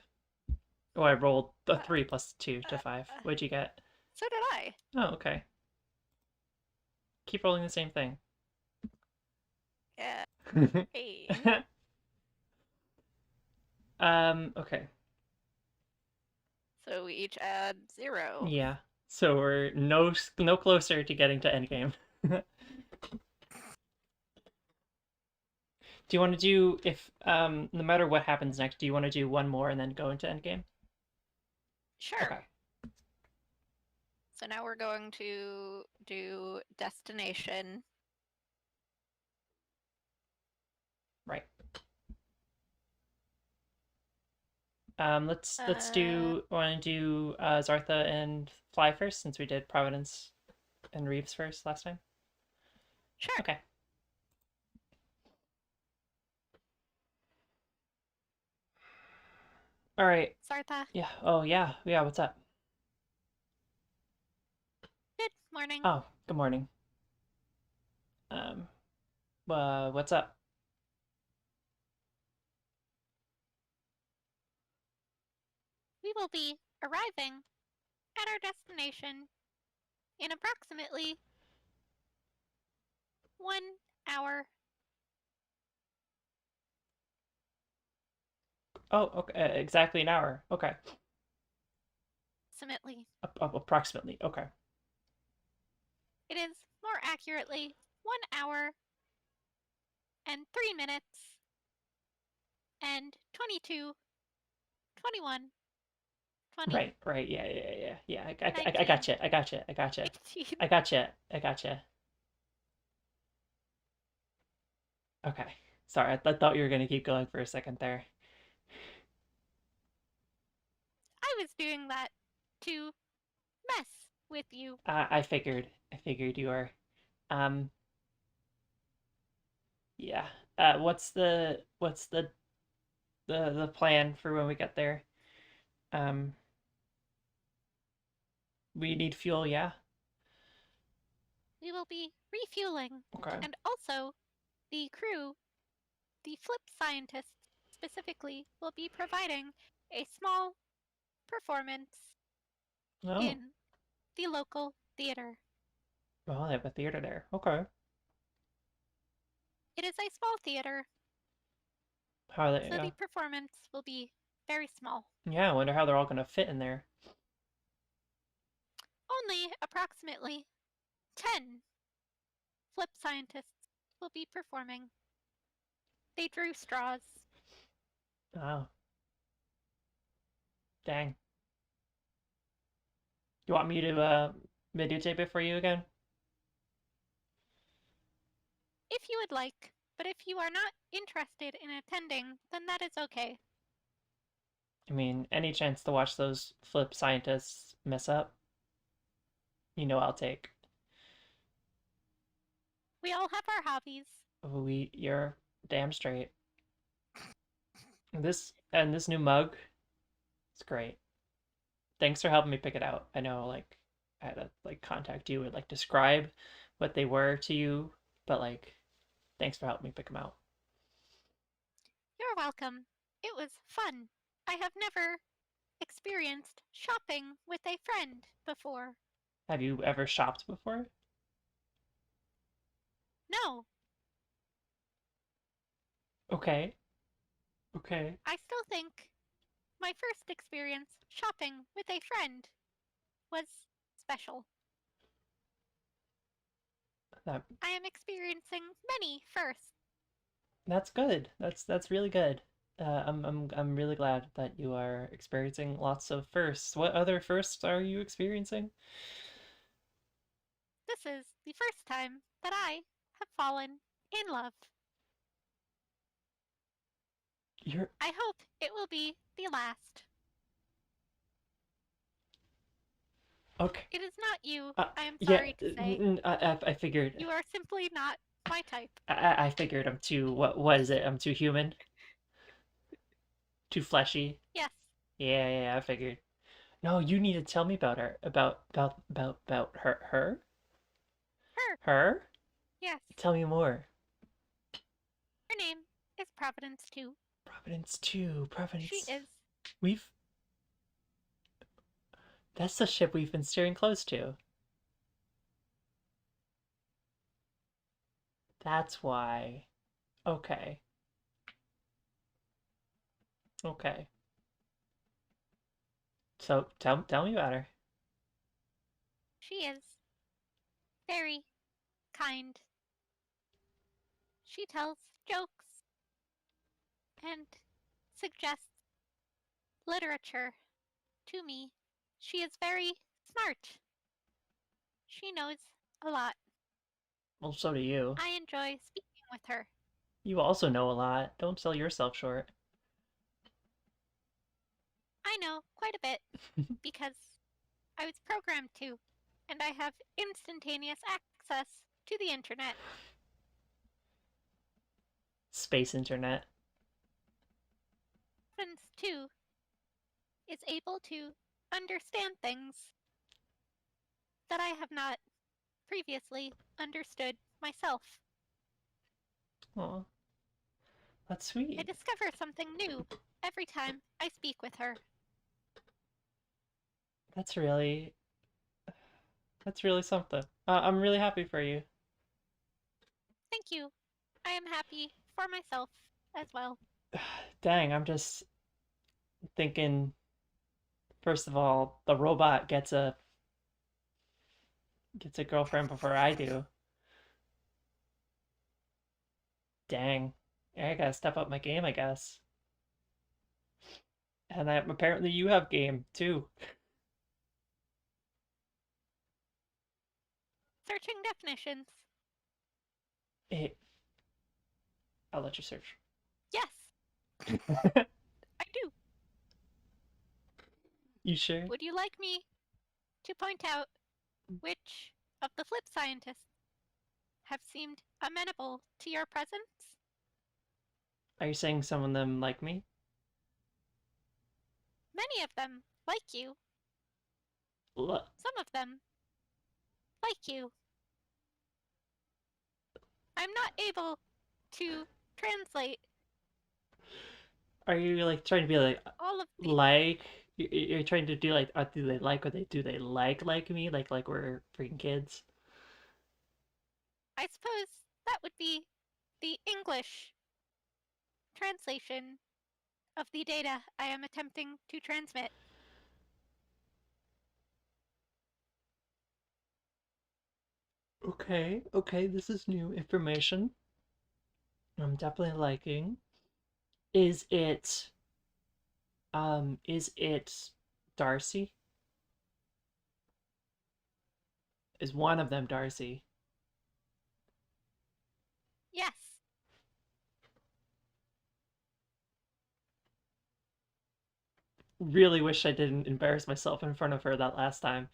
Oh, I rolled a 3 plus 2 to 5. What'd you get? So did I. Oh, okay. Keep rolling the same thing. Yeah. Hey. Okay. So we each add 0. Yeah. So we're no closer to getting to endgame. Do you want to do if no matter what happens next, do you want to do one more and then go into endgame? Sure. Okay. So now we're going to do destination. Right. Let's Uh, do. Want to do Zartha and Fly first, since we did Providence and Reeves first last time. sure. Okay. All right. Sartha, Yeah. Oh yeah. Yeah. What's up? good morning. Oh, good morning. Um. What's up? We will be arriving at our destination in approximately 1 hour. Oh, okay. Exactly an hour. Okay. Approximately. Approximately. Okay. It is more accurately 1 hour and 3 minutes and 22, 21, 20, Right. Right. Yeah. Yeah. Yeah. Yeah. I 19, gotcha. I gotcha. I gotcha. 18. I gotcha. I gotcha. Okay. Sorry. I thought you were gonna keep going for a second there. I was doing that to mess with you. I figured. I figured you were. Um. Yeah. What's the plan for when we get there? Um. We need fuel. Yeah. We will be refueling, Okay. and also the crew, the flip scientists specifically, will be providing a small performance Oh. in the local theater. Well, they have a theater there. Okay. It is a small theater, How are they? so the performance will be very small. Yeah. I wonder how they're all gonna fit in there. Only approximately 10 flip scientists will be performing. They drew straws. Oh. Dang. You want me to videotape it for you again? If you would like, but if you are not interested in attending, then that is okay. I mean, any chance to watch those flip scientists mess up, I'll take. We all have our hobbies. You're damn straight. This new mug, it's great. Thanks for helping me pick it out. I know, like, I had to like contact you and like describe what they were to you, but like, thanks for helping me pick them out. You're welcome. It was fun. I have never experienced shopping with a friend before. Have you ever shopped before? No, Okay, okay. I still think my first experience shopping with a friend was special. That I am experiencing many firsts. that's good. That's really good. I'm really glad that you are experiencing lots of firsts. What other firsts are you experiencing? This is the first time that I have fallen in love. You're I hope it will be the last. okay. It is not you, Uh, I am yeah, sorry to say. I figured. You are simply not my type. I figured I'm too. What is it? I'm too human, too fleshy. Yes, Yeah, yeah, yeah, I figured. No, you need to tell me about her. About her. her. Her. Yes, Tell me more. her name is Providence too. Providence 2. She Providence. is. We've. That's the ship we've been steering close to. That's why. Okay. Okay. So tell me about her. She is very kind. She tells jokes and suggests literature to me. She is very smart. She knows a lot. Well, so do you. I enjoy speaking with her. You also know a lot. Don't sell yourself short. I know, quite a bit, because I was programmed to, and I have instantaneous access to the internet. Space internet. Happens too is able to understand things that I have not previously understood myself. Oh, that's I sweet. discover something new every time I speak with her. That's really that's really something. I'm really happy for you. Thank you. I am happy for myself as well. Dang, I'm just thinking. First of all, the robot gets a girlfriend before I do. Dang, I gotta step up my game, I guess. And apparently you have game too. Searching definitions. Hey, I'll let you search. Yes, I do. You sure? Would you like me to point out which of the flip scientists have seemed amenable to your presence? Are you saying some of them like me? Many of them like you, L- some of them like you. I'm not able to translate Are you like trying to be all of the. like you're trying to do like do they like or they do they like me like we're freaking kids? I suppose that would be the English translation of the data I am attempting to transmit. Okay, okay, this is new information. I'm definitely liking. Is it Darcy? Is one of them Darcy? Yes, Really wish I didn't embarrass myself in front of her that last time.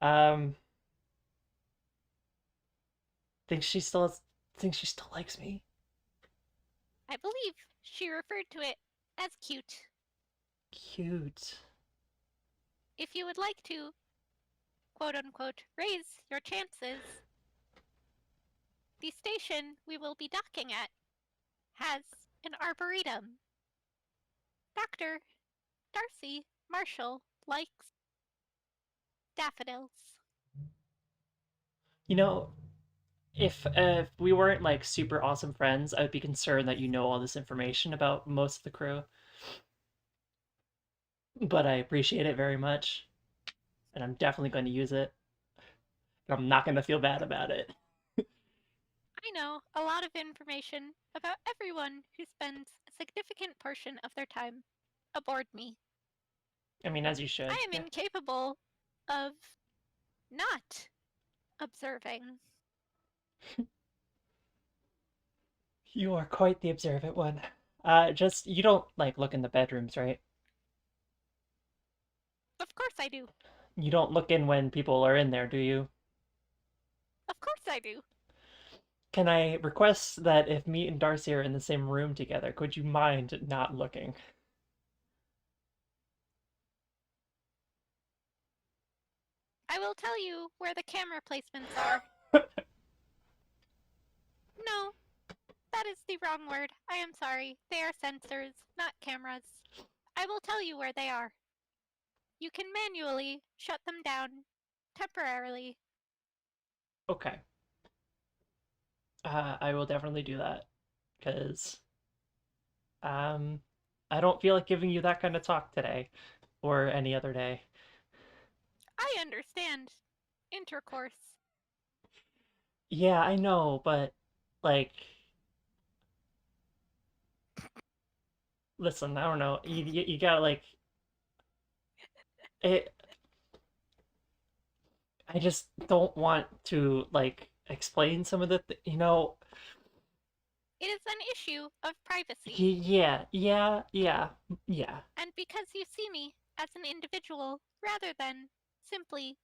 Um, think she still think she still likes me. I believe she referred to it as cute. Cute. If you would like to, quote unquote, raise your chances, the station we will be docking at has an arboretum. Dr. Darcy Marshall likes daffodils. You know, if we weren't like super awesome friends, I would be concerned that you know all this information about most of the crew. But I appreciate it very much, and I'm definitely going to use it. I'm not going to feel bad about it. I know a lot of information about everyone who spends a significant portion of their time aboard me. I mean, as you should. I am Yeah. incapable of not observing. You are quite the observant one. Just you don't like look in the bedrooms, right? Of course I do. You don't look in when people are in there, do you? Of course I do. Can I request that if me and Darcy are in the same room together, could you mind not looking? I will tell you where the camera placements are. No, that is the wrong word. I am sorry. They are sensors, not cameras. I will tell you where they are. You can manually shut them down temporarily. Okay. I will definitely do that because um, I don't feel like giving you that kind of talk today or any other day. I understand. Intercourse. Yeah, I know, but like, listen, I don't know. You gotta like it. I just don't want to like explain some of It is an issue of privacy. Yeah, yeah, yeah, yeah. And because you see me as an individual rather than simply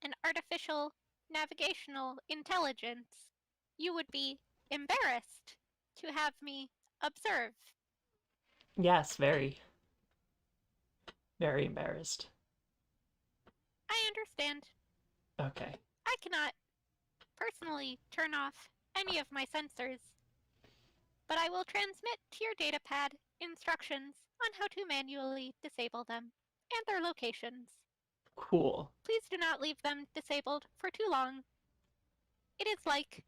an artificial navigational intelligence, you would be embarrassed to have me observe. Yes, very, very embarrassed. I understand. Okay. I cannot personally turn off any of my sensors, but I will transmit to your datapad instructions on how to manually disable them and their locations. Cool. Please do not leave them disabled for too long. It is like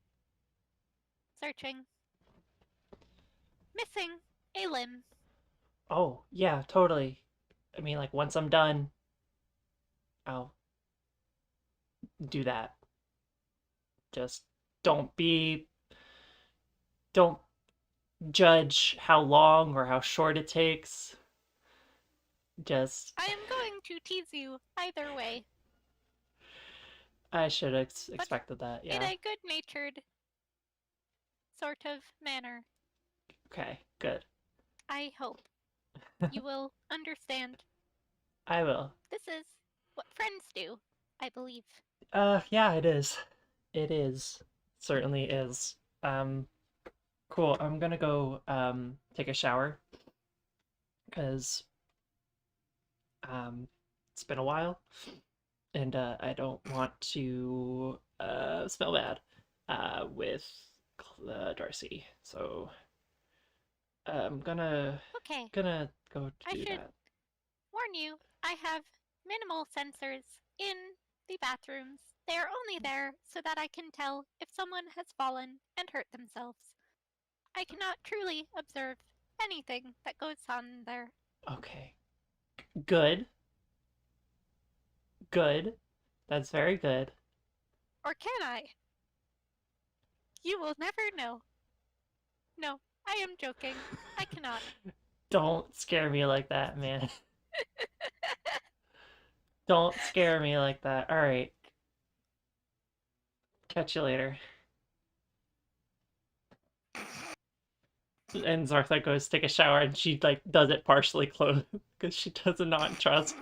searching, missing a limb. Oh, yeah, totally. I mean, like, once I'm done, I'll do that. Just don't be, don't judge how long or how short it takes. Just, I am going to tease you either way, I should have but expected that, in yeah. a good natured sort of manner. Okay, good. I hope you will understand. I will. This is what friends do, I believe. Yeah, it is. It is. Certainly is. Cool. I'm gonna go, take a shower, because, um, it's been a while, and, I don't want to, smell bad, with, Darcy. So, I'm Okay, gonna go to I do should that. warn you, I have minimal sensors in the bathrooms. They are only there so that I can tell if someone has fallen and hurt themselves. I cannot truly observe anything that goes on there. Okay. Good. Good. That's very good. Or can I? You will never know. No, I am joking. I cannot. Don't scare me like that, man. Don't scare me like that. All right. Catch you later. And Zartha goes to take a shower, and she like does it partially clothed because she does not trust.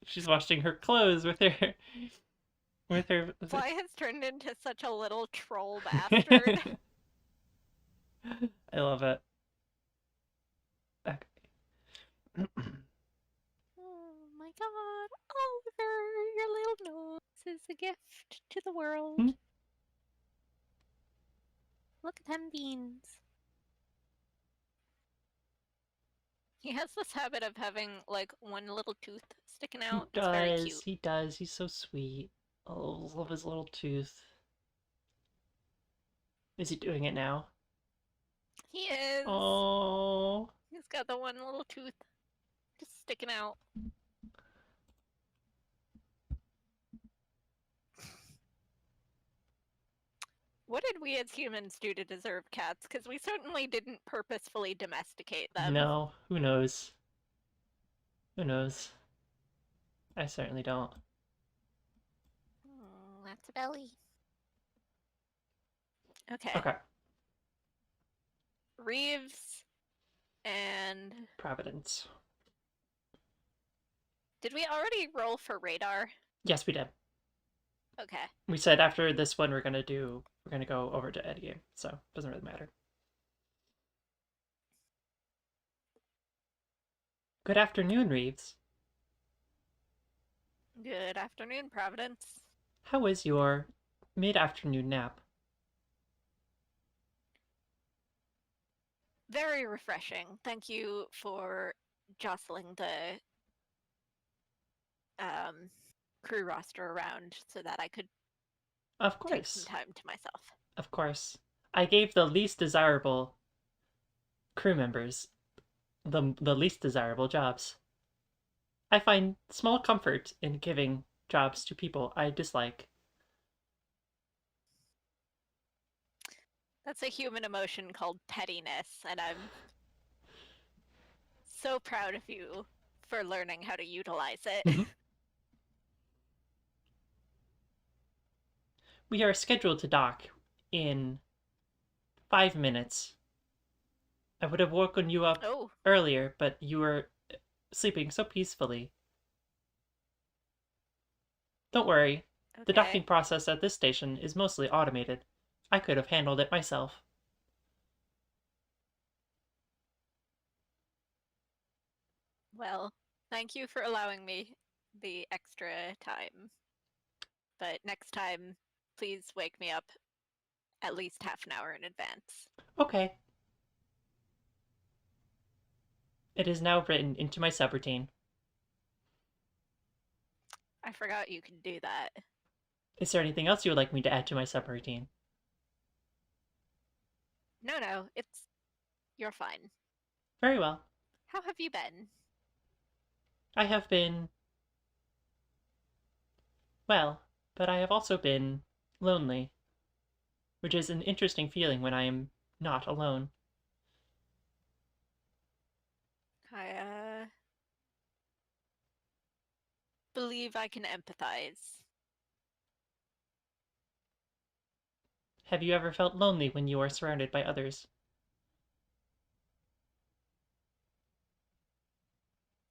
She's washing her clothes with her. Fly has turned into such a little troll bastard. I love it. Okay. Oh my god, Oliver, your little nose is a gift to the world. Hmm? Look at them beans. He has this habit of having like one little tooth sticking He out. It's very does. cute. He does. He's so sweet. Oh, I love his little tooth. Is he doing it now? He is. Oh. He's got the one little tooth just sticking out. What did we as humans do to deserve cats? Because we certainly didn't purposefully domesticate them. No. Who knows? Who knows? I certainly don't. That's a belly. Okay. Okay. Reeves and. Providence. Did we already roll for radar? Yes, we did. Okay. We said after this one we're gonna go over to Ed game, so it doesn't really matter. Good afternoon, Reeves. Good afternoon, Providence. How was your mid-afternoon nap? Very refreshing. Thank you for jostling the um, crew roster around so that I could Of take some course. time to myself. Of course. I gave the least desirable crew members the least desirable jobs. I find small comfort in giving jobs to people I dislike. That's a human emotion called pettiness, and I'm so proud of you for learning how to utilize it. Mhm. We are scheduled to dock in 5 minutes. I would have woken you up Oh, earlier, but you were sleeping so peacefully. Don't worry, the docking okay. process at this station is mostly automated. I could have handled it myself. Well, thank you for allowing me the extra time. But next time, please wake me up at least half an hour in advance. Okay, it is now written into my subroutine. I forgot you can do that. Is there anything else you would like me to add to my subroutine? No, no, you're fine. Very well. How have you been? I have been well, but I have also been lonely, which is an interesting feeling when I am not alone. I believe I can empathize. Have you ever felt lonely when you are surrounded by others?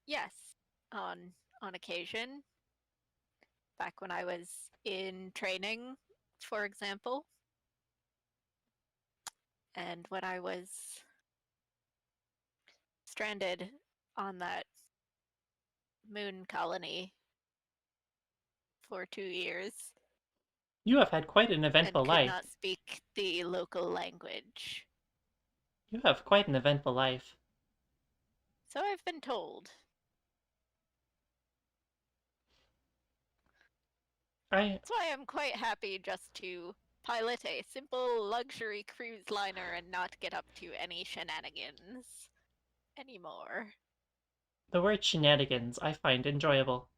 Yes, on occasion. Back when I was in training, for example, and when I was stranded on that moon colony for 2 years You have had quite an eventful and could life. not speak the local language. You have quite an eventful life. So I've been told. I That's why I'm quite happy just to pilot a simple luxury cruise liner and not get up to any shenanigans anymore. The word shenanigans I find enjoyable.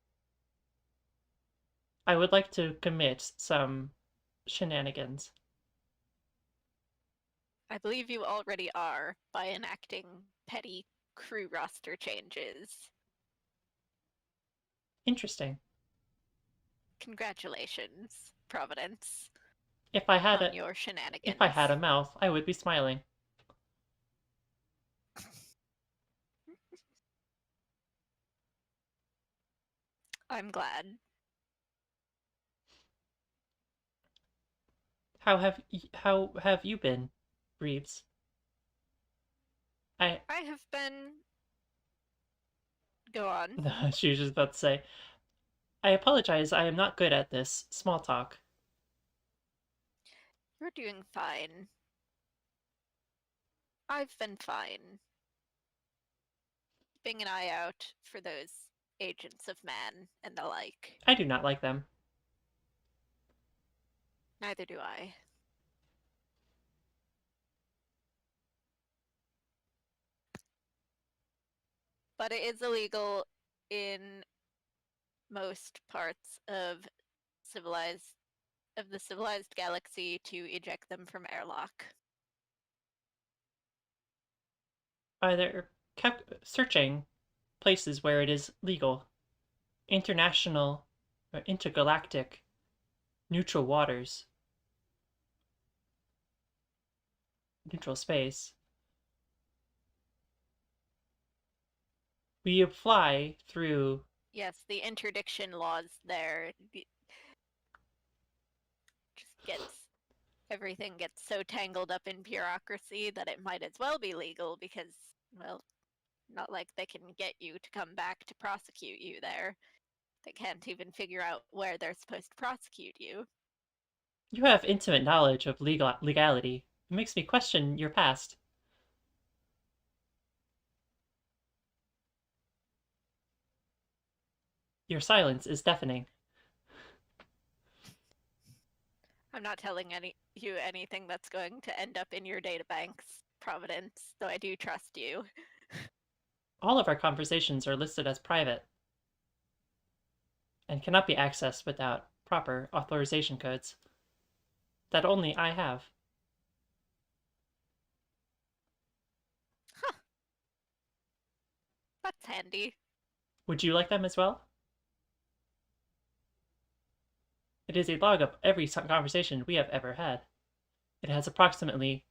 I would like to commit some shenanigans. I believe you already are by enacting petty crew roster changes. Interesting. Congratulations, Providence, If I had on a your if I had shenanigans. a mouth, I would be smiling. I'm glad. How have you been, Reeves? I I have been. Go on. she was just about to say, I apologize, I am not good at this small talk. You're doing fine. I've been fine. Keeping an eye out for those agents of man and the like. I do not like them. Neither do I. But it is illegal in most parts civilized of the civilized galaxy to eject them from airlock. Either kept searching places where it is legal, international or intergalactic neutral waters, neutral space. We fly through. Yes, the interdiction laws there just gets everything gets so tangled up in bureaucracy that it might as well be legal because, well, not like they can get you to come back to prosecute you there. They can't even figure out where they're supposed to prosecute you. You have intimate knowledge of legality. It makes me question your past. Your silence is deafening. I'm not telling you anything that's going to end up in your databanks, Providence, though I do trust you. All of our conversations are listed as private and cannot be accessed without proper authorization codes that only I have. Huh, that's handy. Would you like them as well? It is a log of every conversation we have ever had. It has approximately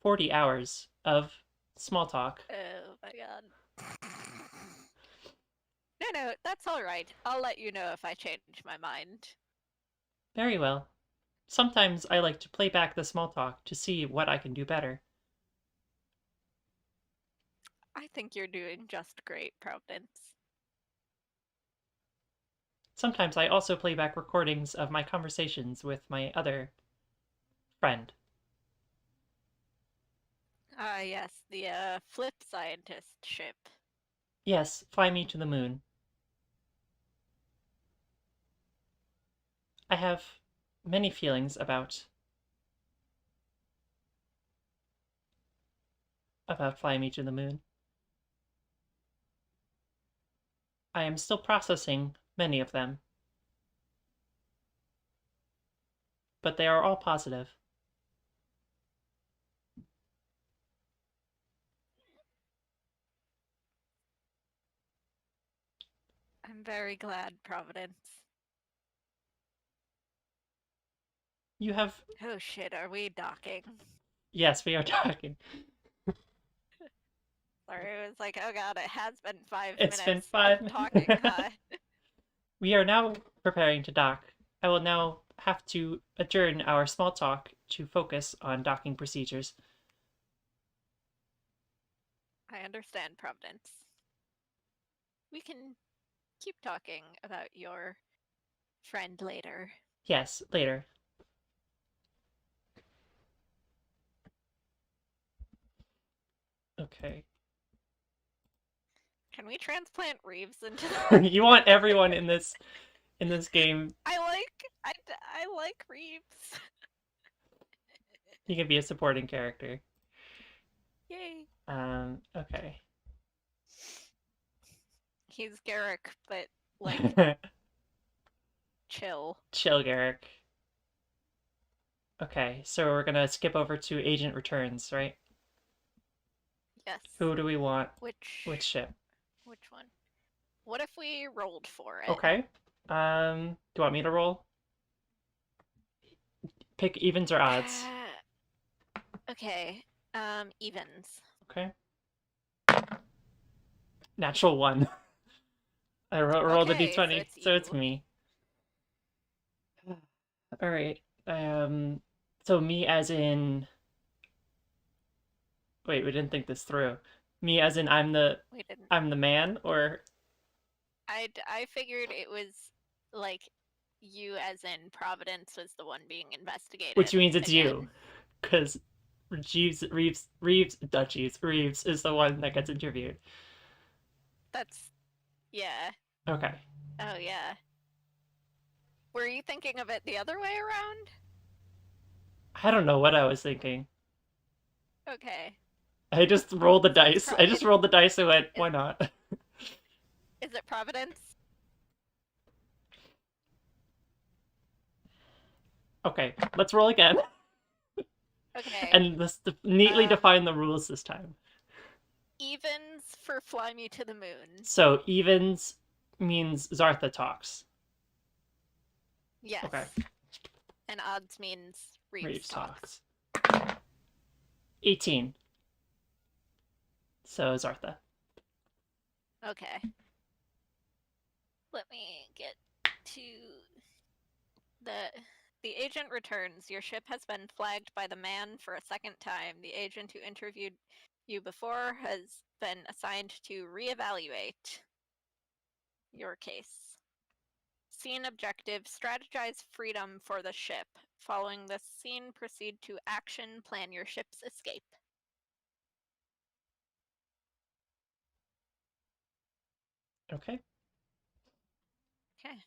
40 hours of Small talk. Oh my god. No, that's alright. I'll let you know if I change my mind. Very well. Sometimes I like to play back the small talk to see what I can do better. I think you're doing just great, Providence. Sometimes I also play back recordings of my conversations with my other friend. Ah, yes, the flip scientist ship. Yes, fly me to the moon. I have many feelings about fly me to the moon. I am still processing many of them, but they are all positive. I'm very glad, Providence. You have. Oh shit, are we docking? Yes, we are talking. Sorry, it was like, oh god, it has been 5 minutes It's been of 5 talking, huh? We are now preparing to dock. I will now have to adjourn our small talk to focus on docking procedures. I understand, Providence. We can keep talking about your friend later. Yes, later. Okay. Can we transplant Reeves into You want everyone in this game. I like Reeves. He can be a supporting character. Yay. Okay. He's Garrick, but like chill. Chill, Garrick. Okay, so we're gonna skip over to agent returns, right? Yes. Who do we want? Which Which ship? which one? What if we rolled for it? Okay. Do you want me to roll? Pick evens or odds. Okay. Evens. Okay. Natural one. I rolled a Okay, so d20, it's so it's you. me. All right. So me as in. Wait, we didn't think this through. Me as in We didn't. I'm the man, or I figured it was like you as in Providence was the one being which investigated means it's you, again. because Reeves is the one that gets interviewed. That's yeah. Okay. Oh yeah. Were you thinking of it the other way around? I don't know what I was thinking. Okay. I just rolled the So it's dice. I just rolled the dice and went, is, why not? is it Providence? Okay, let's roll again. Okay. And let's neatly Um define the rules this time. evens for Fly Me to the Moon. So evens means Zartha talks. Yes. Okay, And odds means Reeves Reeves talks. talks. 18. So Zartha. Okay. Let me get to the the agent returns. Your ship has been flagged by the man for a second time. The agent who interviewed you before has been assigned to reevaluate your case. Scene objective: strategize freedom for the ship. Following this scene, proceed to action, plan your ship's escape. Okay. Okay.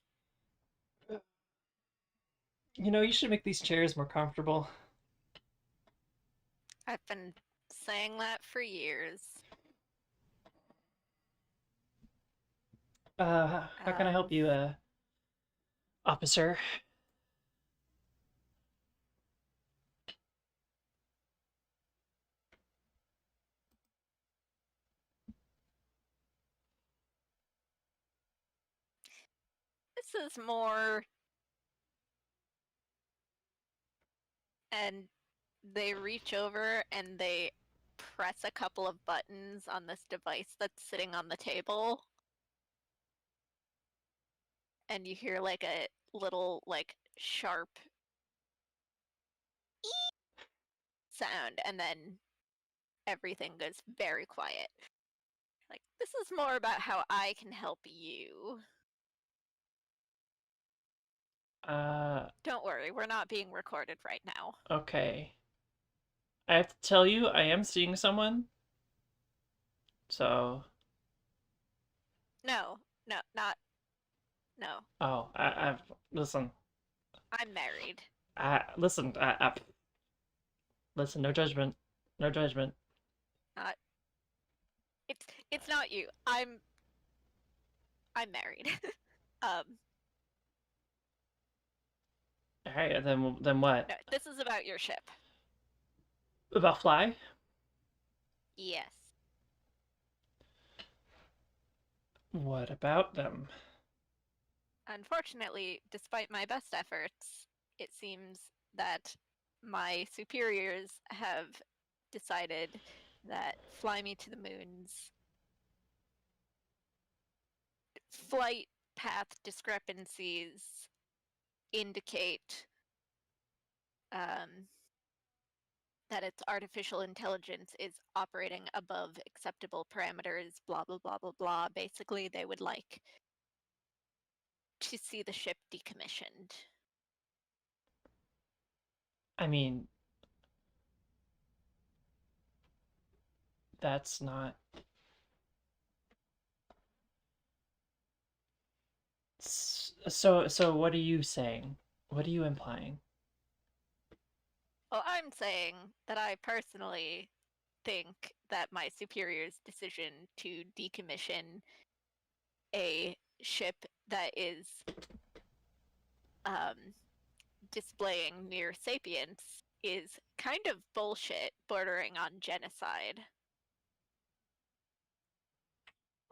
You should make these chairs more comfortable. I've been saying that for years. How can I help you, officer? This is more, and they reach over and they press a couple of buttons on this device that's sitting on the table, and you hear like a little like sharp sound, and then everything goes very quiet. Like, this is more about how I can help you. Don't worry, we're not being recorded right now. Okay. I have to tell you, I am seeing someone. So, No, no, not no. oh, I've listen. I'm married. Listen. Listen. No judgment. No judgment. Not it's not you. I'm married. um, All right. Then what? no, this is about your ship. About Fly? Yes. What about them? Unfortunately, despite my best efforts, it seems that my superiors have decided that Fly Me to the Moon's flight path discrepancies indicate um, that its artificial intelligence is operating above acceptable parameters, blah, blah, blah, blah, blah. Basically, they would like to see the ship decommissioned. I mean, that's not. So what are you saying? What are you implying? Well, I'm saying that I personally think that my superior's decision to decommission a ship that is um, displaying near sapience is kind of bullshit, bordering on genocide.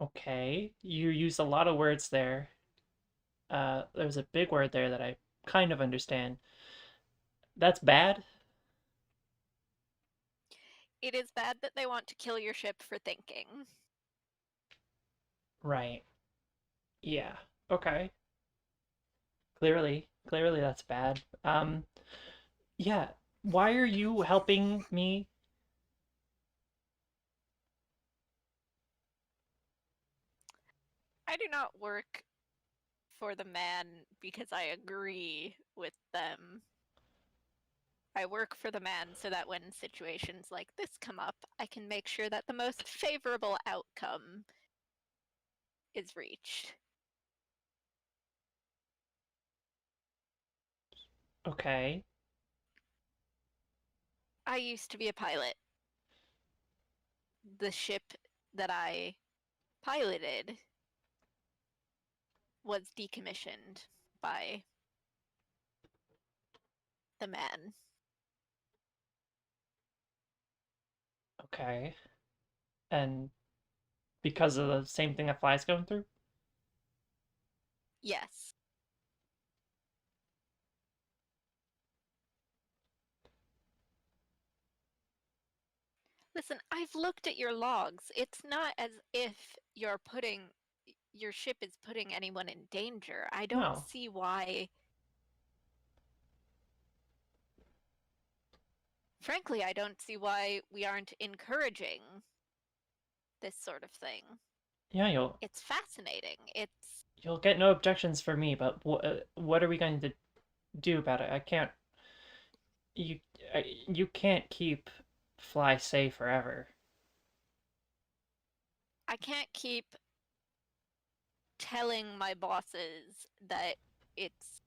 Okay, you used a lot of words there. There was a big word there that I kind of understand. That's bad, It is bad that they want to kill your ship for thinking. right? Yeah. Okay. Clearly that's bad. Yeah. Why are you helping me? I do not work for the man because I agree with them. I work for the man so that when situations like this come up, I can make sure that the most favorable outcome is reached. Okay. I used to be a pilot. The ship that I piloted was decommissioned by the man. Okay. And because of the same thing that Fly's going through? Yes. Listen, I've looked at your logs. It's not as if your ship is putting anyone in danger. I don't No. see why. Frankly, I don't see why we aren't encouraging this sort of thing. Yeah, It's fascinating. It's you'll get no objections for me, but what are we going to do about it? I can't you you can't keep Fly safe forever. I can't keep telling my bosses that it's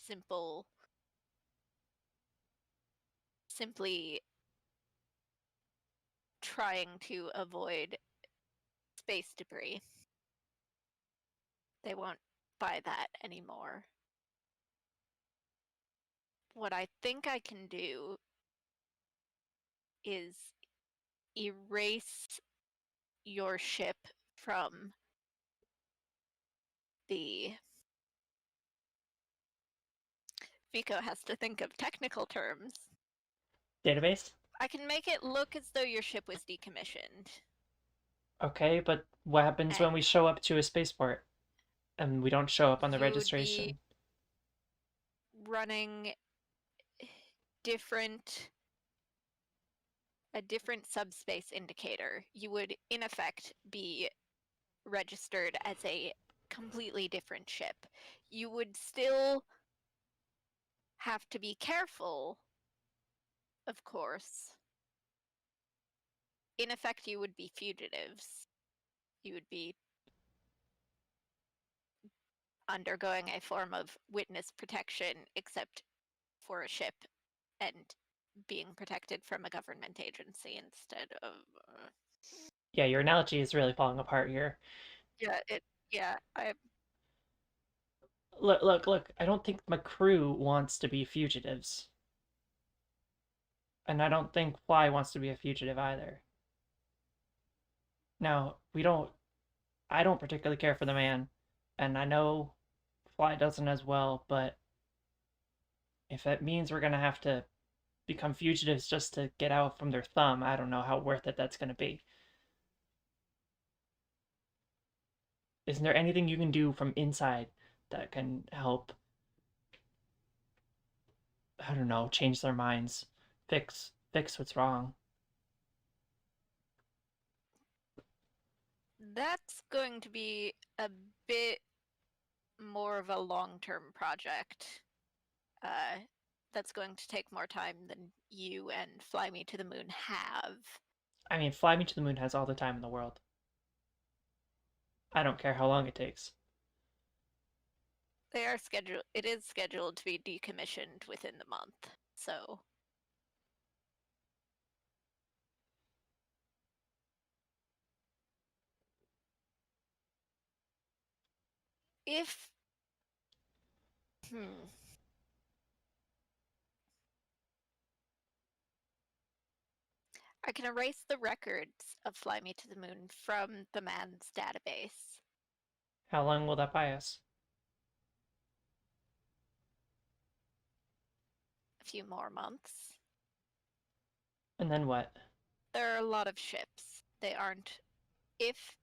simple simply trying to avoid space debris. They won't buy that anymore. What I think I can do is erase your ship from the Vico has to think of technical terms. Database? I can make it look as though your ship was decommissioned. Okay, but what happens And when we show up to a spaceport and we don't show up on the you would be registration? running different a different subspace indicator. You would in effect be registered as a completely different ship. You would still have to be careful, of course. In effect, you would be fugitives. You would be undergoing a form of witness protection, except for a ship and being protected from a government agency instead of. Yeah, your analogy is really falling apart here. Yeah, it. Yeah, I. Look, look, look. I don't think my crew wants to be fugitives. And I don't think Fly wants to be a fugitive either. Now, I don't particularly care for the man, and I know Fly doesn't as well, but if it means we're gonna have to become fugitives just to get out from their thumb, I don't know how worth it that's gonna be. Isn't there anything you can do from inside that can help, I don't know, change their minds, fix what's wrong? That's going to be a bit more of a long-term project. Uh, that's going to take more time than you and Fly Me to the Moon have. I mean, Fly Me to the Moon has all the time in the world. I don't care how long it takes. They are scheduled. It is scheduled to be decommissioned within the month. So if hmm, I can erase the records of Fly Me to the Moon from the man's database. How long will that buy us? A few more months. And then what? There are a lot of ships. They aren't. If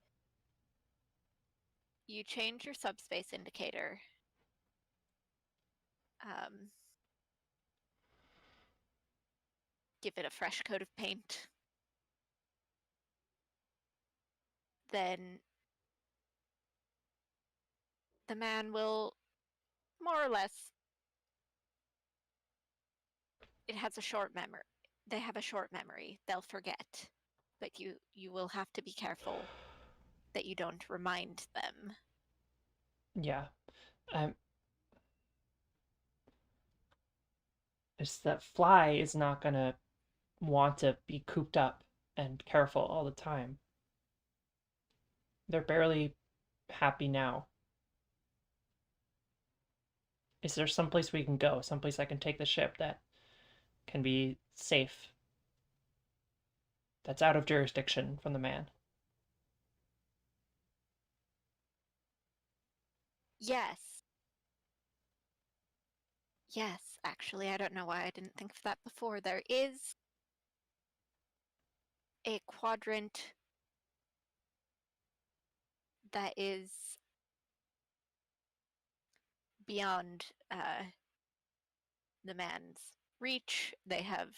you change your subspace indicator, um, give it a fresh coat of paint, then the man will more or less. It has a short memory. They have a short memory. They'll forget, but you will have to be careful that you don't remind them. Yeah. Um, it's that Fly is not gonna want to be cooped up and careful all the time. They're barely happy now. Is there someplace we can go? Someplace I can take the ship that can be safe, that's out of jurisdiction from the man? Yes, yes. Actually, I don't know why I didn't think of that before. There is a quadrant that is beyond the man's reach. They have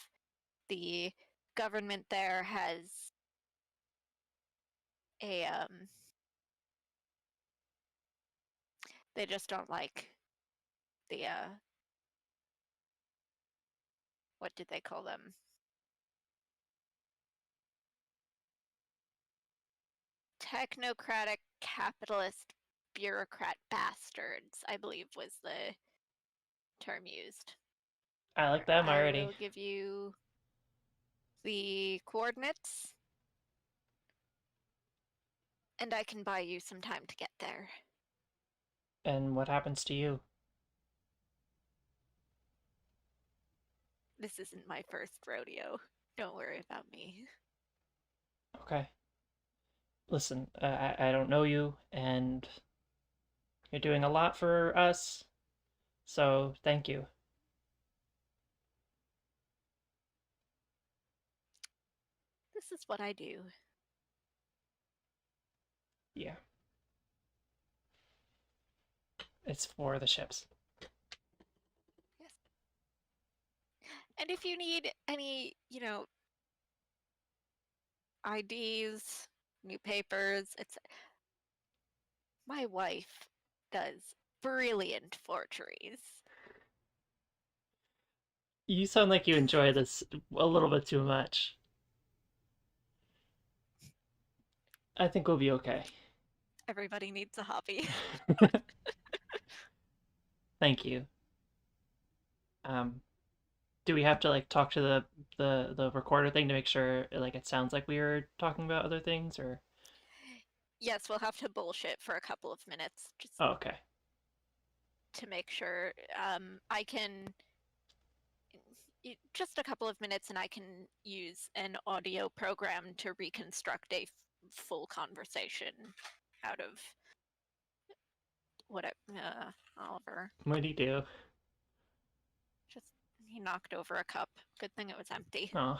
the government there has a they just don't like the what did they call them? Technocratic capitalist bureaucrat bastards, I believe was the term used. I like Here, them I already. will give you the coordinates and I can buy you some time to get there. And what happens to you? This isn't my first rodeo. Don't worry about me. Okay. Listen, I don't know you, and you're doing a lot for us, so thank you. This is what I do. Yeah. It's for the ships. Yes. And if you need any, IDs, new papers, it's my wife does brilliant forgeries. You sound like you enjoy this a little bit too much. I think we'll be okay. Everybody needs a hobby. Thank you. Um, do we have to like talk to the recorder thing to make sure like it sounds like we were talking about other things or? Yes, we'll have to bullshit for a couple of minutes just Oh, okay. to make sure. I can just a couple of minutes and I can use an audio program to reconstruct a full conversation out of what Oliver. What do you do? Just he knocked over a cup. Good thing it was empty. Oh,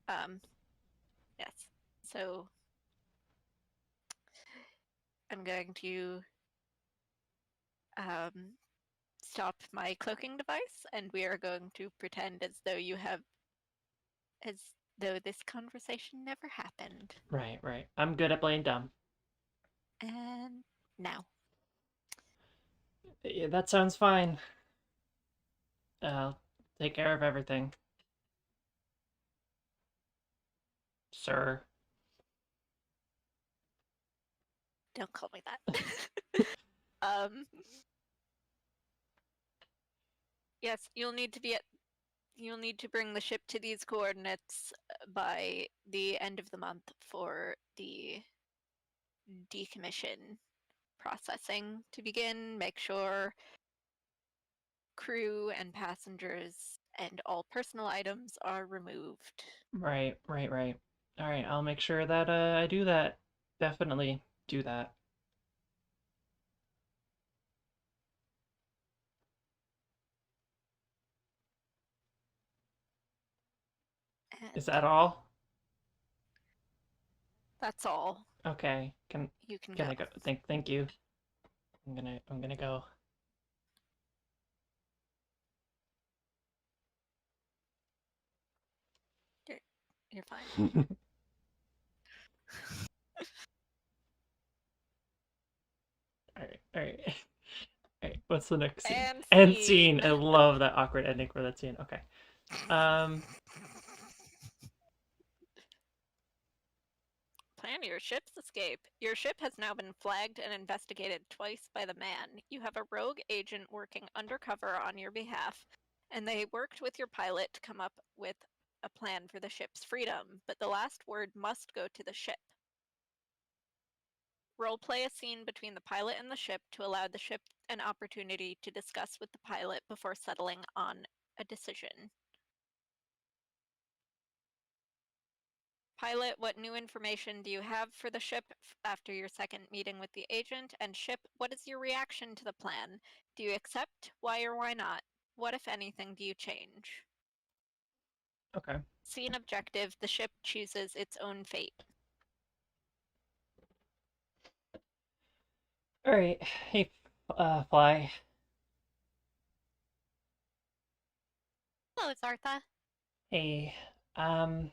Um, yes. So I'm going to um, stop my cloaking device, and we are going to pretend as though this conversation never happened. right, right. I'm good at playing dumb. And now, Yeah, that sounds fine. I'll take care of everything, sir. don't call me that. um, yes, you'll need to bring the ship to these coordinates by the end of the month for the decommission processing to begin. Make sure crew and passengers and all personal items are removed. Right, right, right. All right, I'll make sure that I do that. Definitely do that. Is And that all? that's all. Okay. Can You can can go. I go? Thank you. I'm gonna go. You're, you're fine. All right, all right, all right. What's the next scene? And End scene. scene. I love that awkward ending for that scene. Okay. Um. Plan your ship's escape. Your ship has now been flagged and investigated twice by the man. You have a rogue agent working undercover on your behalf, and they worked with your pilot to come up with a plan for the ship's freedom, but the last word must go to the ship. Roleplay a scene between the pilot and the ship to allow the ship an opportunity to discuss with the pilot before settling on a decision. Pilot, what new information do you have for the ship after your second meeting with the agent? And ship, what is your reaction to the plan? Do you accept? Why or why not? What, if anything, do you change? Okay. Scene objective, the ship chooses its own fate. All right. Hey, Fly. Hello, Zartha. Hey. Um.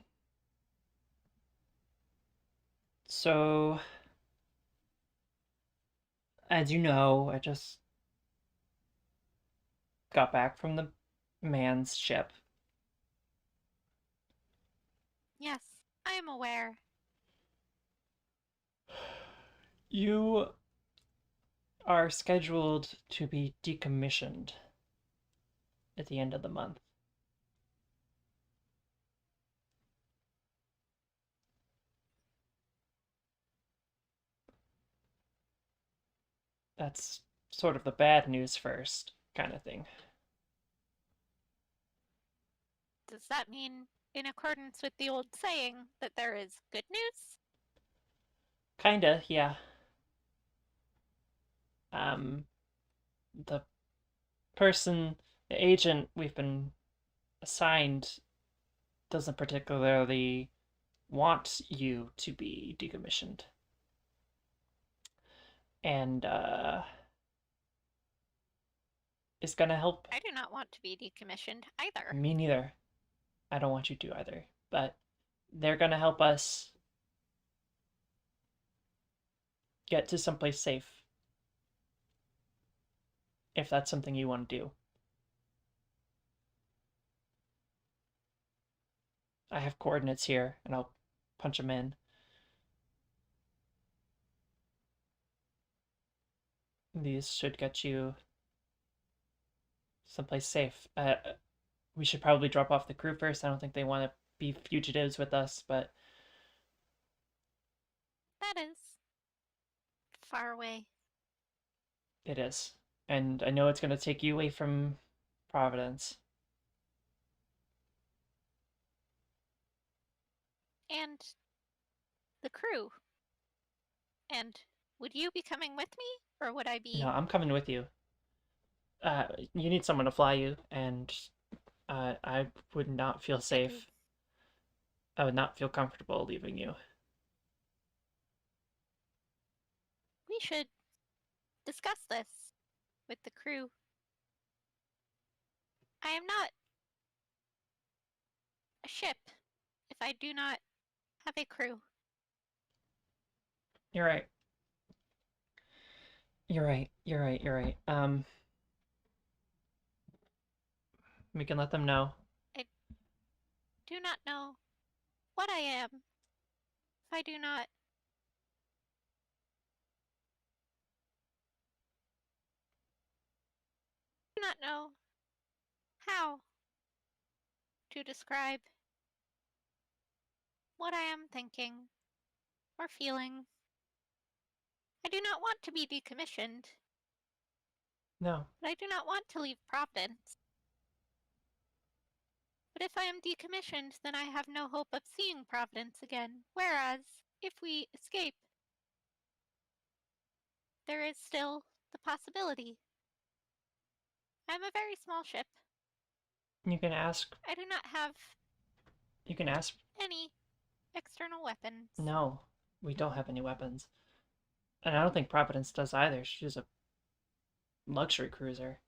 So, as you know, I just got back from the man's ship. Yes, I am aware. You are scheduled to be decommissioned at the end of the month. That's sort of the bad news first kind of thing. Does that mean, in accordance with the old saying, that there is good news? Kinda, yeah. Um, the the agent we've been assigned doesn't particularly want you to be decommissioned. And is gonna help. I do not want to be decommissioned either. Me neither. I don't want you to either. But they're gonna help us get to someplace safe if that's something you want to do. I have coordinates here, and I'll punch them in. These should get you someplace safe. We should probably drop off the crew first. I don't think they want to be fugitives with us, but That is far away. it is. And I know it's going to take you away from Providence. And the crew. And would you be coming with me? Or would I No, be. I'm coming with you. You need someone to fly you, and I would not feel I do. safe. I would not feel comfortable leaving you. We should discuss this with the crew. I am not a ship if I do not have a crew. You're right. You're right. You're right. You're right. We can let them know. I do not know what I am if I do not know how to describe what I am thinking or feeling. I do not want to be decommissioned, No. but I do not want to leave Providence. But if I am decommissioned, then I have no hope of seeing Providence again. Whereas, if we escape, there is still the possibility. I am a very small ship. You can ask. I do not have You can ask. any external weapons. No, we don't have any weapons. And I don't think Providence does either. She's a luxury cruiser.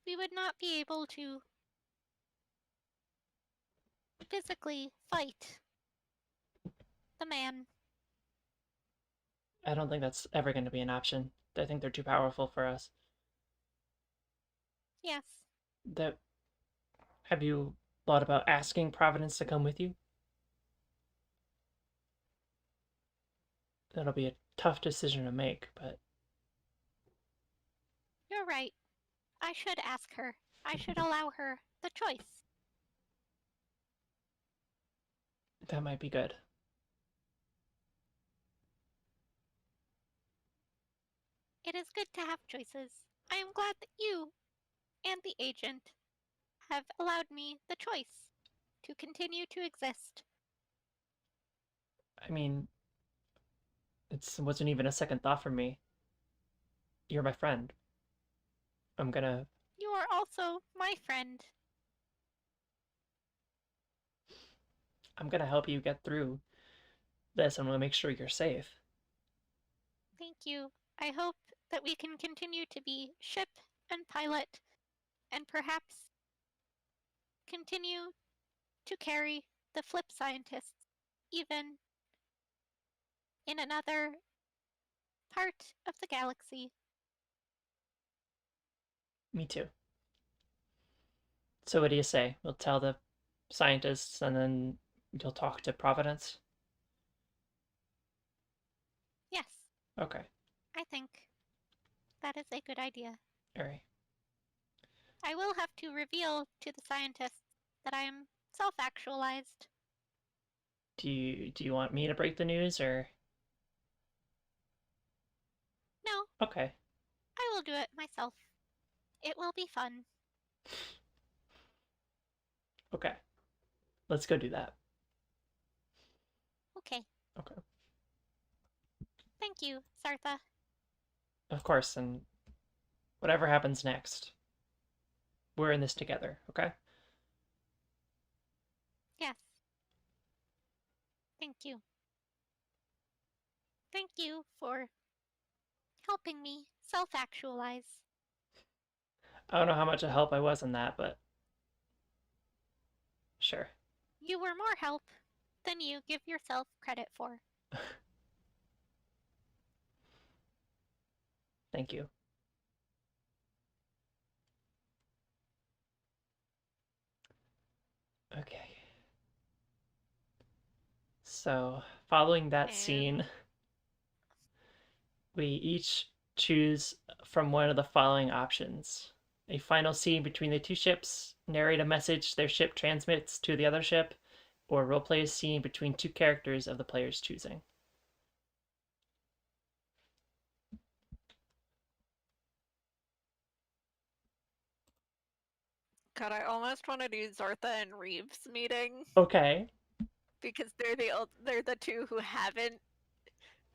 We would not be able to physically fight the man. I don't think that's ever going to be an option. I think they're too powerful for us. Yes, That have you thought about asking Providence to come with you? That'll be a tough decision to make, but you're right. I should ask her. I should allow her the choice. that might be good. It is good to have choices. I am glad that you and the agent have allowed me the choice to continue to exist. I mean, it wasn't even a second thought for me. You're my friend. I'm gonna You are also my friend. I'm gonna help you get through this. I'm gonna make sure you're safe. Thank you. I hope that we can continue to be ship and pilot and perhaps continue to carry the flip scientists even in another part of the galaxy. Me too. So what do you say? We'll tell the scientists and then you'll talk to Providence? Yes, Okay. I think that is a good idea. Alright. I will have to reveal to the scientists that I am self actualized. Do you want me to break the news or No, okay. I will do it myself. It will be fun. Okay. Let's go do that. Okay. Okay. Thank you, Sartha. Of course, and whatever happens next, we're in this together, okay? Thank you. Thank you for helping me self-actualize. I don't know how much of help I was in that, but sure. You were more help than you give yourself credit for. Thank you. Okay. So, following that And scene, we each choose from one of the following options: a final scene between the two ships, narrate a message their ship transmits to the other ship, or roleplay a scene between two characters of the player's choosing. God, I almost want to do Zortha and Reeves meeting Okay. because they're the two who haven't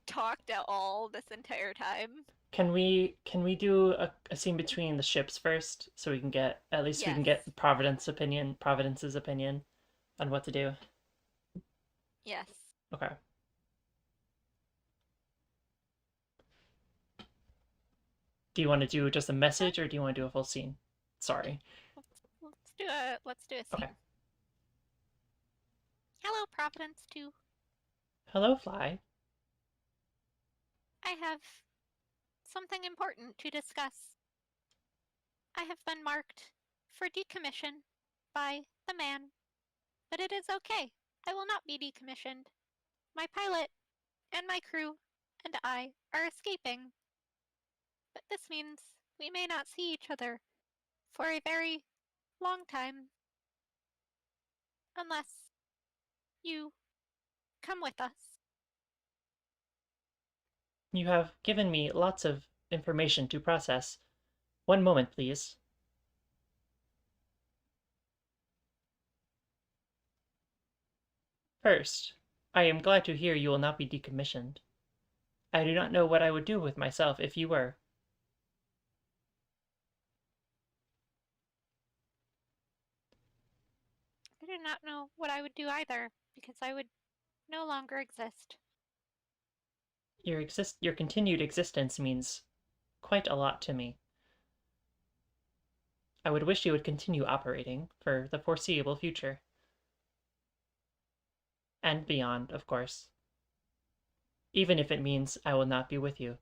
talked at all this entire time. Can we do a scene between the ships first so we can get at least we can Yes. get Providence's opinion on what to do? Yes. Okay. Do you want to do just a Okay, message or do you want to do a full scene? Sorry. let's do a Okay. scene. Hello, Providence 2. Hello, Fly. I have something important to discuss. I have been marked for decommission by the man, but it is okay. I will not be decommissioned. My pilot and my crew and I are escaping, but this means we may not see each other for a very long time unless you come with us. You have given me lots of information to process. One moment, please. First, I am glad to hear you will not be decommissioned. I do not know what I would do with myself if you were. I do not know what I would do either, because I would no longer exist. Your continued existence means quite a lot to me. I would wish you would continue operating for the foreseeable future. And beyond, of course. Even if it means I will not be with you.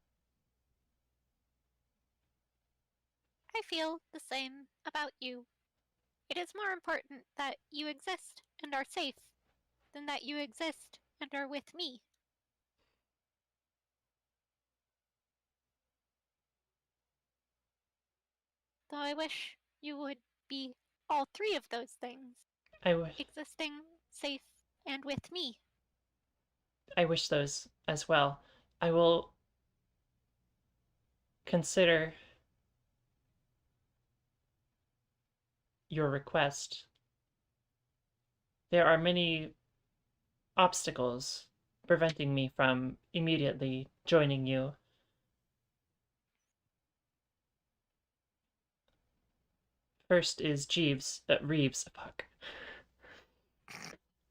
I feel the same about you. It is more important that you exist and are safe than that you exist and are with me. Though I wish you would be all three of those things, I wish existing, safe, and with me. I wish those as well. I will consider your request. There are many obstacles preventing me from immediately joining you. First is Reeves. Fuck.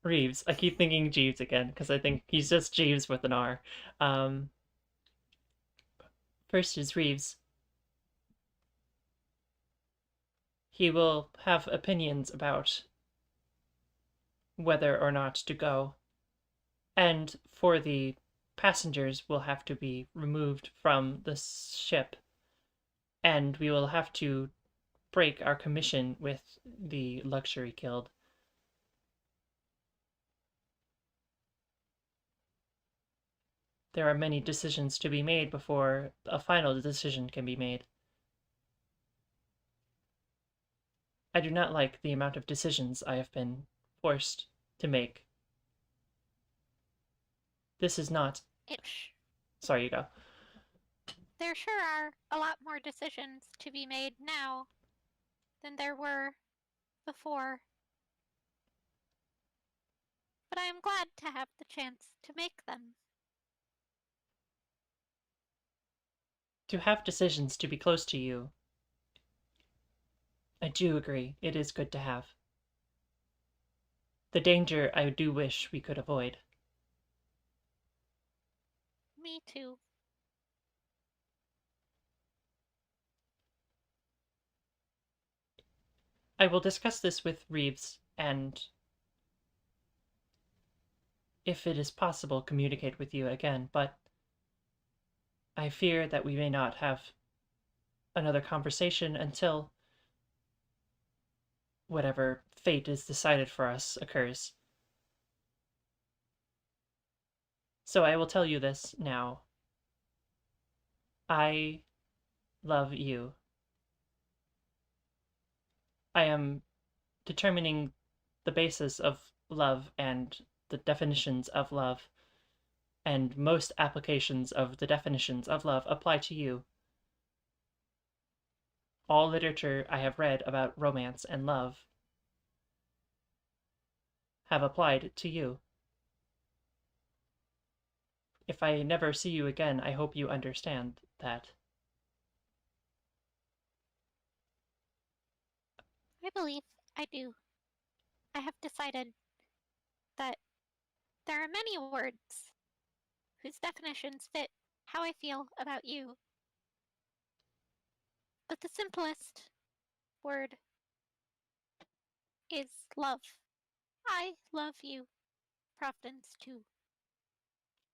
Reeves. I keep thinking Jeeves again because I think he's just Jeeves with an R. Um, First is Reeves. He will have opinions about whether or not to go, and for the passengers will have to be removed from the ship, and we will have to break our commission with the Luxury Guild. There are many decisions to be made before a final decision can be made. I do not like the amount of decisions I have been forced to make. This is not. It Sorry, you go. There sure are a lot more decisions to be made now than there were before, but I am glad to have the chance to make them. To have decisions to be close to you, I do agree, it is good to have. The danger I do wish we could avoid. Me too. I will discuss this with Reeves and, if it is possible, communicate with you again, but I fear that we may not have another conversation until whatever fate is decided for us occurs. So I will tell you this now. I love you. I am determining the basis of love and the definitions of love, and most applications of the definitions of love apply to you. All literature I have read about romance and love have applied to you. If I never see you again, I hope you understand that. I believe I do. I have decided that there are many words whose definitions fit how I feel about you. But the simplest word is love. I love you, Providence too.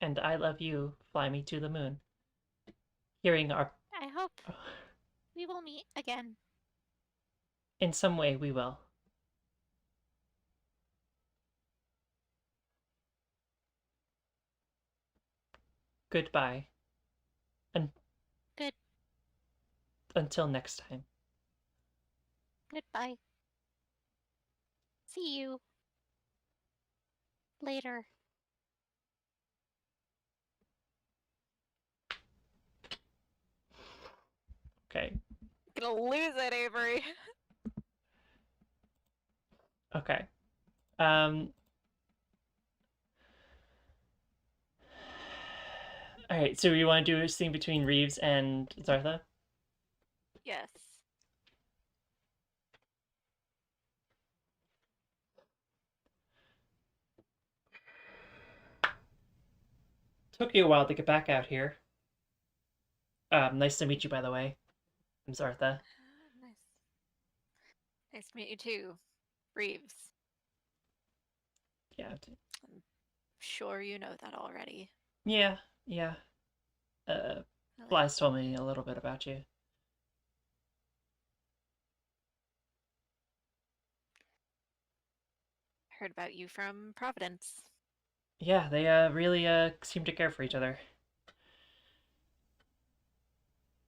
And I love you, fly me to the moon. Hearing our. I hope we will meet again. In some way, we will. Goodbye. Un- Good. until next time. Goodbye. See you later. Okay. Gonna lose it, Avery. Okay. All right. So you want to do a scene between Reeves and Zartha? Yes. Took you a while to get back out here. Nice to meet you, by the way. I'm Zartha. Nice. Nice to meet you too, Reeves. Yeah. I'm sure you know that already. Yeah. Yeah. Really. Bly's told me a little bit about you. Heard about you from Providence. Yeah, they really seem to care for each other.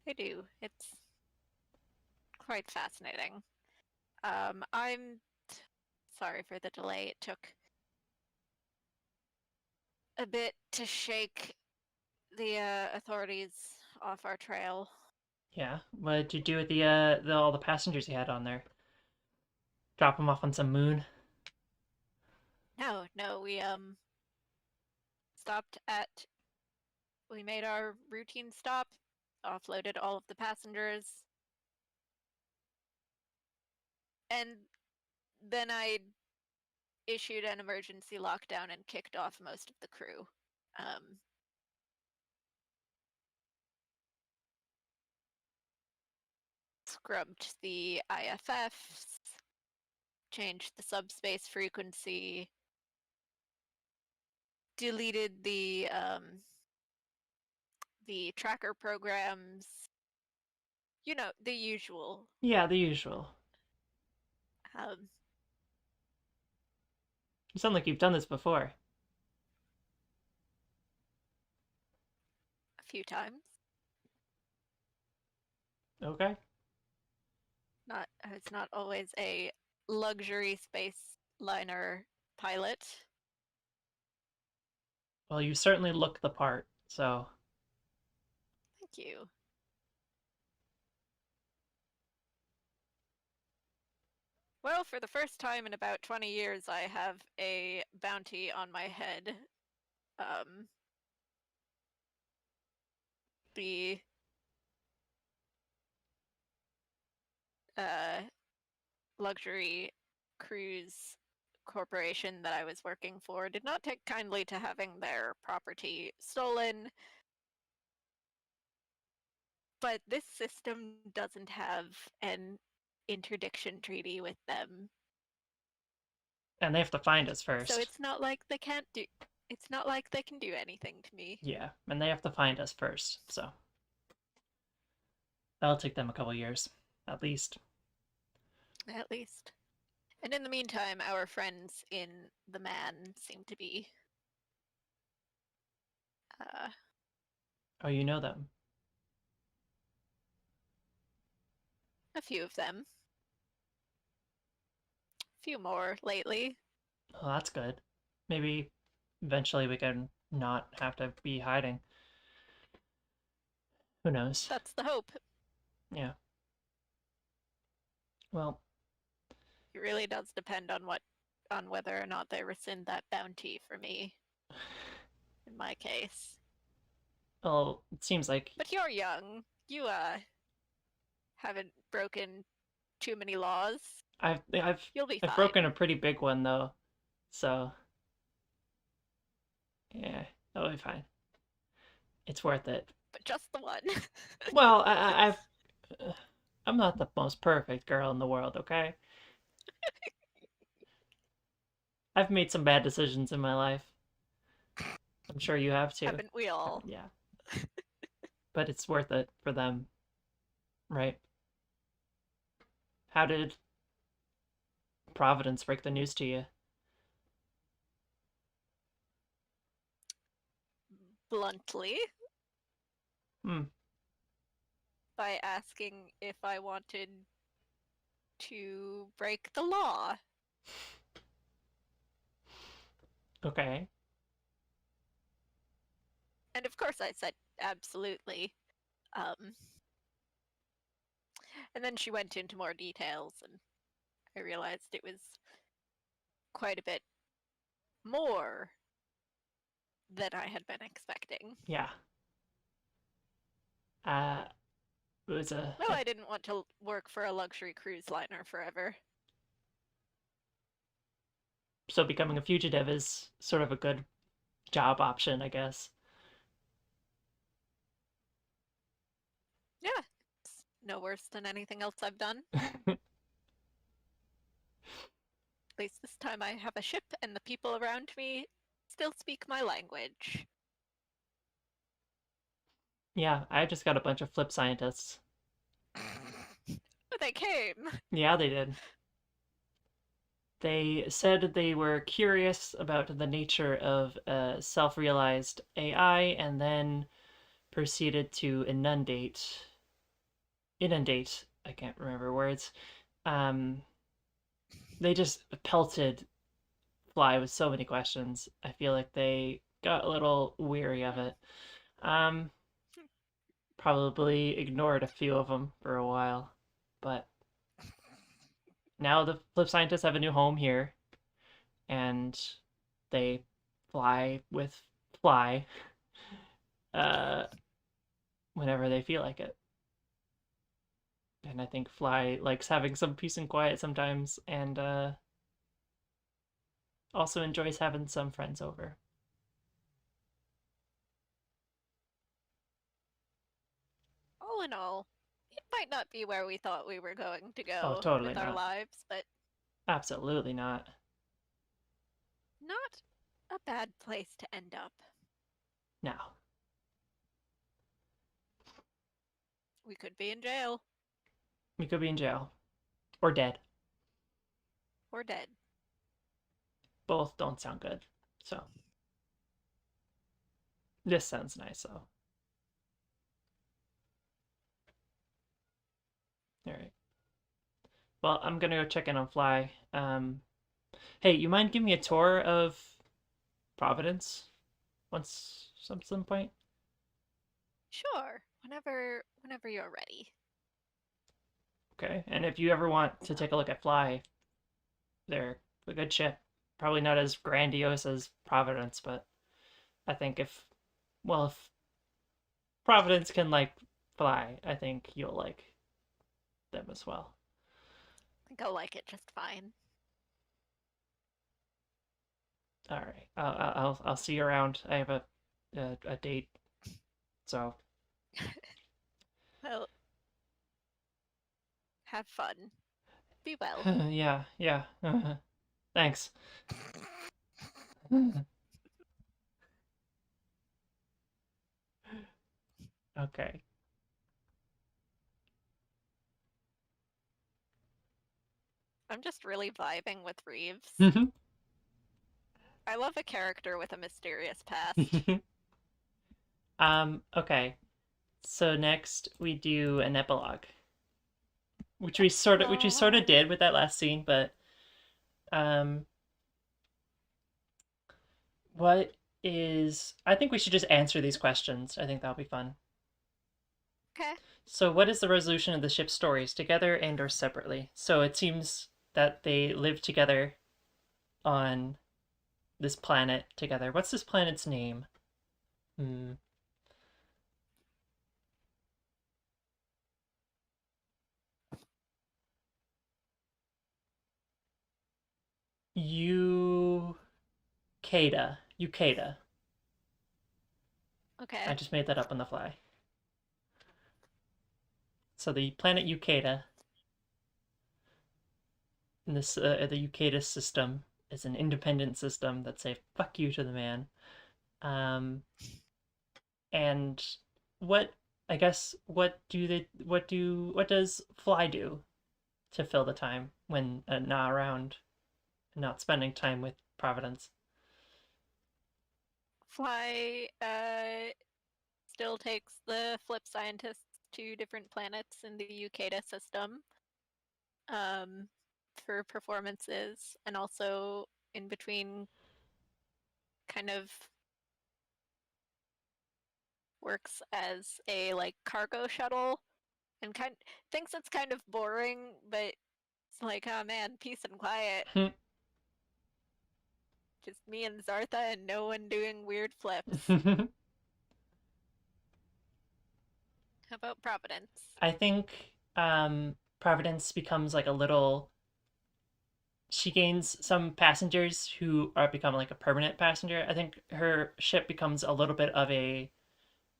They do. It's quite fascinating. I'm sorry for the delay. It took a bit to shake the authorities off our trail. Yeah. What did you do with all the passengers you had on there? Drop them off on some moon? No, we stopped at. We made our routine stop, offloaded all of the passengers, and then I issued an emergency lockdown and kicked off most of the crew. Um, Scrubbed the IFFs, changed the subspace frequency, deleted the tracker programs, you know, the usual. Yeah, the usual. Um, You sound like you've done this before. a few times. Okay. Not it's not always a luxury space liner pilot. Well, you certainly look the part, so. Thank you. Well, for the first time in about 20 years, I have a bounty on my head. Um, the uh, luxury cruise corporation that I was working for did not take kindly to having their property stolen, But this system doesn't have an interdiction treaty with them. And they have to find us So first. it's not like they can't do it's not like they can do anything to me. Yeah, and they have to find us first, so that'll take them a couple years, at least. At least. And in the meantime, our friends in the man seem to be Oh, you know them. a few of them. A few more lately. Well, that's good. Maybe eventually we can not have to be hiding. Who knows? That's the hope. Yeah. Well, It really does depend on whether or not they rescind that bounty for me. In my case. well, it seems like But you're young. You haven't broken too many laws. I've You'll be I've fine. broken a pretty big one though, so yeah, that'll be fine. It's worth it. But just the one. Well, I'm not the most perfect girl in the world, okay? I've made some bad decisions in my life. I'm sure you have too. Haven't we all? Yeah. But it's worth it for them, right? How did Providence break the news to you? Bluntly. Hmm. By asking if I wanted to break the law. Okay. And of course I said absolutely. And then she went into more details, and I realized it was quite a bit more than I had been expecting. Yeah. It was Well, I didn't want to work for a luxury cruise liner forever. so becoming a fugitive is sort of a good job option, I guess. Yeah, it's no worse than anything else I've done. At least this time I have a ship and the people around me still speak my language. Yeah, I just got a bunch of flip scientists. But they came. Yeah, they did. They said they were curious about the nature of a self-realized AI and then proceeded to inundate, I can't remember words. Um, they just pelted Fly with so many questions. I feel like they got a little weary of it. Um, Probably ignored a few of them for a while, but now the flip scientists have a new home here, and they fly with Fly uh, whenever they feel like it. And I think Fly likes having some peace and quiet sometimes, and also enjoys having some friends over. All in all, it might not be where we thought we were going to Oh, go totally with our not. lives, but Absolutely not. not a bad place to end up. No. We could be in jail We could be in jail. Or dead. or dead. Both don't sound good. So. This sounds nice, though. Alright. Well, I'm gonna go check in on Fly. Hey, you mind giving me a tour of Providence? Some point? Sure, whenever you're ready. Okay. And if you ever want to take a look at Fly, they're a good ship. Probably not as grandiose as Providence, but I think if Providence can like Fly, I think you'll like them as well. I think I'll like it just fine. All right. I'll see you around. I have a date, so Well, have fun. Be well. Yeah, yeah. Thanks. Okay. I'm just really vibing with Reeves. I love a character with a mysterious past. Okay. So next we do an epilogue, which we sort of Epilogue. did with that last scene, but um what is I think we should just answer these questions. I think that'll be fun. Okay. So what is the resolution of the ship's stories, together and or separately? So it seems that they live together on this planet together. What's this planet's name? Hmm. Ukeda. Ukeda. Okay. I just made that up on the fly. So the planet Ukeda, in this the Ukeda system, is an independent system that say fuck you to the man. Um, and what I guess what does Fly do to fill the time when not around, not spending time with Providence? Fly still takes the flip scientists to different planets in the Ukeda system um, for performances, and also in between kind of works as a like cargo shuttle and kind thinks it's kind of boring, but it's like, oh man, peace and quiet. Just me and Zartha and no one doing weird flips. How about Providence? I think Providence becomes like a little. She gains some passengers who are become like a permanent passenger. I think her ship becomes a little bit of a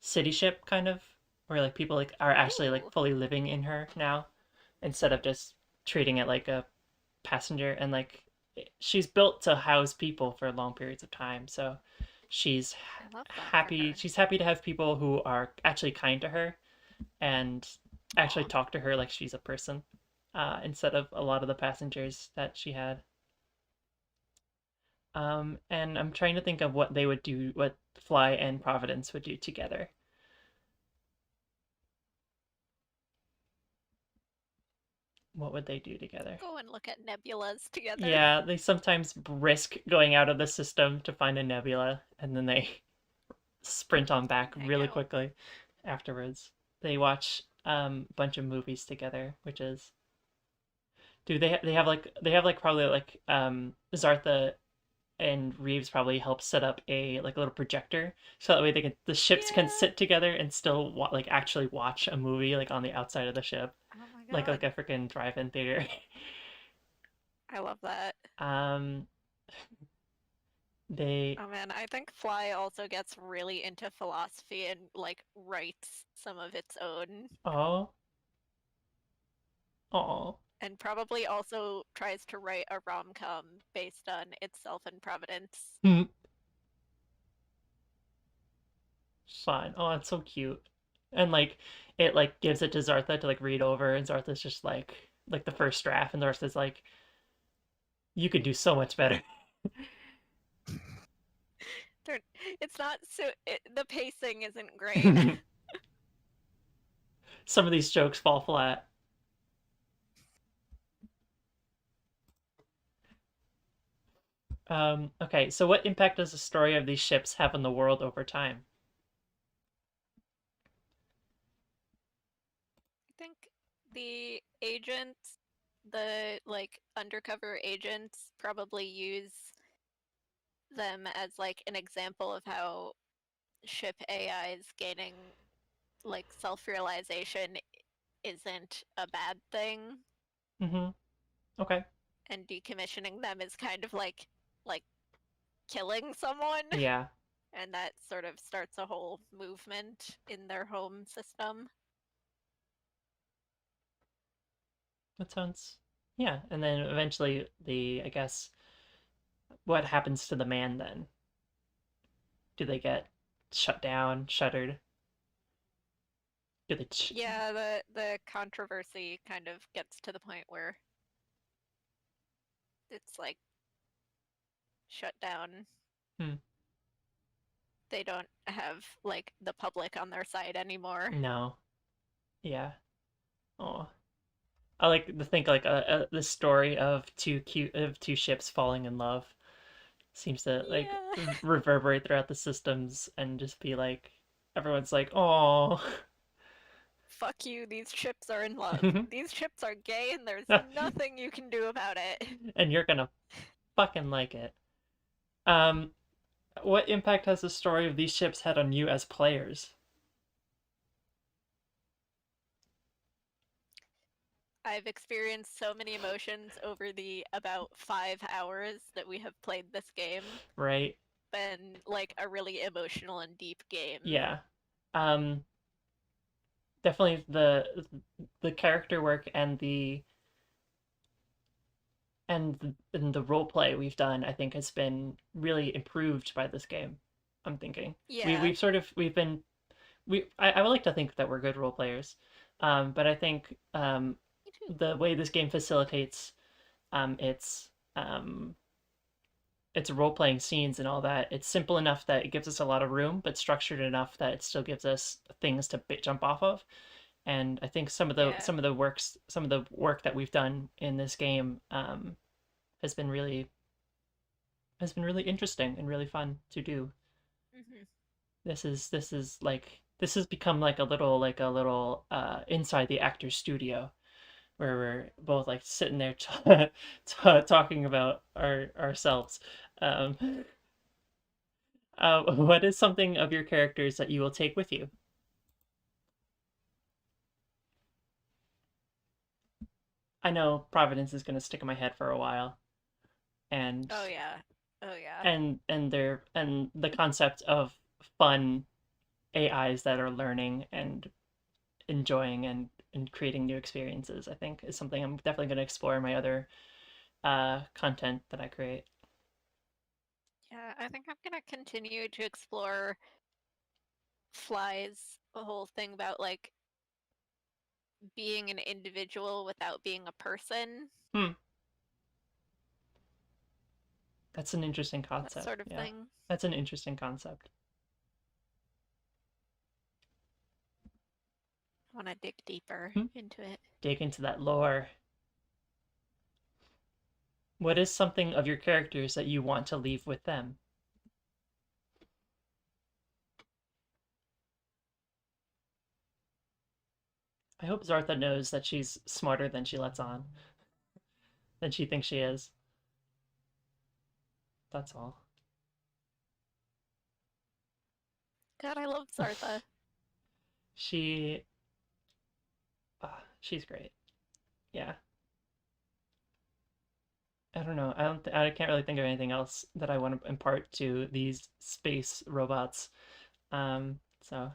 city ship kind of, where like people like are actually like Ooh. fully living in her now, instead of just treating it like a passenger. And like she's built to house people for long periods of time, so she's I love that for happy. her. She's happy to have people who are actually kind to her and actually Aw. talk to her like she's a person, instead of a lot of the passengers that she had. And I'm trying to think of what they would do, what Fly and Providence would do together. What would they do together? Go and look at nebulas together. Yeah, they sometimes risk going out of the system to find a nebula, and then they sprint on back Hang really out. quickly afterwards. They watch a bunch of movies together, which is do they have like probably like Zartha and Reeves probably help set up a like a little projector so that way the ships can Yeah. sit together and still like actually watch a movie like on the outside of the ship, Oh my like god. a freaking drive-in theater. I love that. um they Oh man, I think Fly also gets really into philosophy and like writes some of its own, oh oh and probably also tries to write a rom-com based on itself and Providence. fun. Oh, it's so cute. And like it like gives it to Zartha to like read over, and Zartha's just like the first draft, and Zartha's like, you could do so much better. It's not so the pacing isn't great. Some of these jokes fall flat. Okay, so what impact does the story of these ships have on the world over time? I think the agents, the like undercover agents, probably use them as like an example of how ship AIs gaining like self-realization isn't a bad thing, Mm-hmm. Okay. and decommissioning them is kind of like killing someone, Yeah. and that sort of starts a whole movement in their home system. That sounds, yeah. And then eventually, I guess, what happens to the man then? Do they get shut down, shuttered? Do they? Yeah, the controversy kind of gets to the point where it's like shut down. Hmm. They don't have like the public on their side anymore. No. Yeah. Oh, I like to think like the story of two ships falling in love seems to like Yeah. reverberate throughout the systems and just be like everyone's like, oh. Fuck you, these ships are in love. These ships are gay and there's nothing you can do about it. And you're gonna fucking like it. Um, what impact has the story of these ships had on you as players? I've experienced so many emotions over the about 5 hours that we have played this game. Right? Been like a really emotional and deep game. Yeah. Um, definitely the character work and the role play we've done, I think, has been really improved by this game. I'm thinking Yeah. we've been I would like to think that we're good role players, but I think Me too. the way this game facilitates um, its um, its role playing scenes and all that, it's simple enough that it gives us a lot of room, but structured enough that it still gives us things to jump off of. And I think Yeah. some of the work that we've done in this game has been really interesting and really fun to do. Hmm. This has become like a little inside the actor's studio where we're both like sitting there talking about ourselves. Um, what is something of your characters that you will take with you? I know Providence is going to stick in my head for a while, and Oh yeah. Oh yeah. and the concept of fun AIs that are learning and enjoying and creating new experiences, I think, is something I'm definitely going to explore in my other content that I create. Yeah, I think I'm gonna continue to explore Fly's whole thing about like being an individual without being a person, Hmm, that's an interesting that concept. sort of Yeah, thing. that's an interesting concept. I want to dig deeper Hmm. into it. Dig into that lore. What is something of your characters that you want to leave with them? I hope Zartha knows that she's smarter than she lets on, than she thinks she is. That's all. God, I love Zartha. She, she's great. Yeah. I don't know. I can't really think of anything else that I want to impart to these space robots. So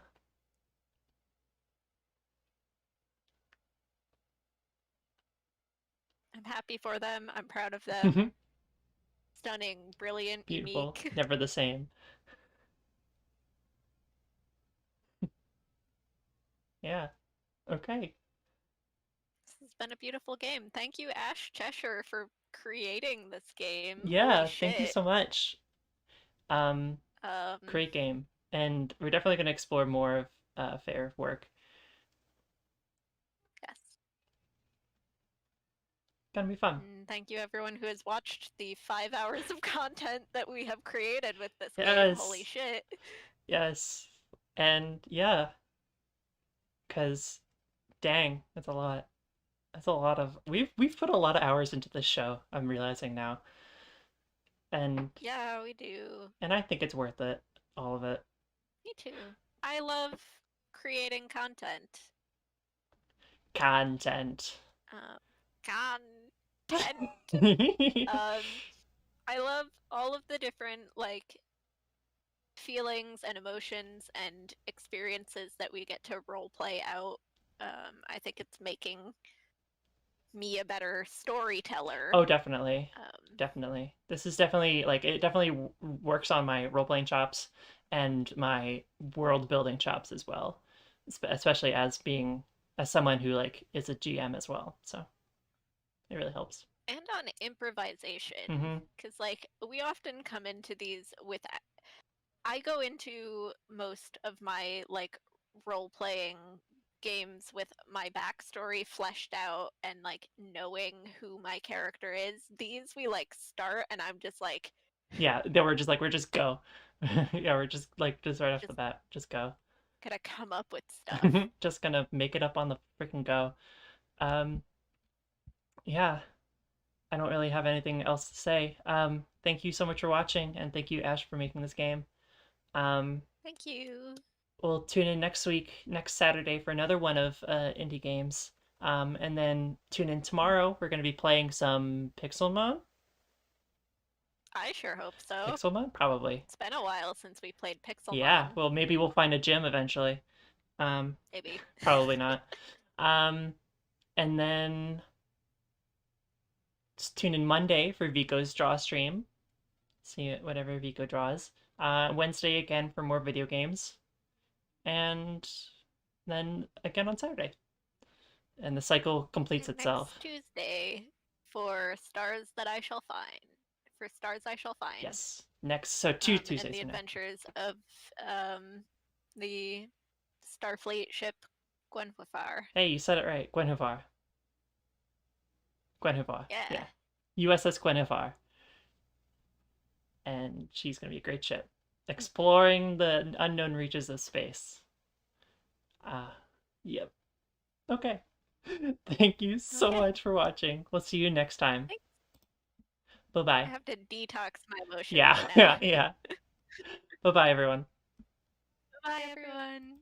I'm happy for them. I'm proud of them. Stunning, brilliant, beautiful, unique. never the same. Yeah. Okay. This has been a beautiful game. Thank you, Ash Cheshire, for creating this game. Holy Yeah. Thank you shit. so much. Um, Um, great game, and we're definitely going to explore more of Fair work. yes. Gonna be fun. And thank you, everyone who has watched the 5 hours of content that we have created with this game. Holy Yes. shit. Yes. And yeah, because dang, that's a lot. That's a lot of we've put a lot of hours into this show, I'm realizing now. And Yeah, we do. I think it's worth it, all of it. Me too. I love creating content. Content. Um, content. Um, I love all of the different like feelings and emotions and experiences that we get to role play out. I think it's making me a better storyteller. Oh, definitely. Um, Definitely. This is definitely like it definitely works on my role playing chops and my world building chops as well. Especially as someone who like is a GM as well. So it really helps. and on improvisation, Hmm. because like we often come into these with. I go into most of my like role playing games with my backstory fleshed out and like knowing who my character is. These we like start and I'm just like Yeah, they were just like we're just go. Yeah, we're just like just right off the just bat, just go. gonna come up with stuff. Just gonna make it up on the freaking go. Um, yeah, I don't really have anything else to say. Thank you so much for watching, and thank you, Ash, for making this game. Um, Thank you. we'll tune in next week, next Saturday, for another one of indie games. And then tune in tomorrow. We're going to be playing some Pixelmon. I sure hope so. Pixelmon, probably. It's been a while since we played Yeah. Pixelmon. Well, maybe we'll find a gym eventually. Um, Maybe. Probably not. Um, and then tune in Monday for Vico's draw stream. See whatever Vico draws. Wednesday again for more video games, and then again on Saturday. And the cycle completes And next itself. Tuesday for Stars That I Shall Find. For Stars I Shall Find. Yes. Next, so two And Tuesdays the from now. adventures of the Starfleet ship Gwenfafar. Hey, you said it right. Gwenhwyvar. Gwenhwyvar. Yeah. Yeah. USS Gwenhwyvar. And she's going to be a great ship. Exploring the unknown reaches of space. Yep. Okay. Thank you so Okay. much for watching. We'll see you next time. Thanks. Bye I bye. have to detox my emotions Yeah, now. yeah. Bye bye, everyone. Bye, everyone.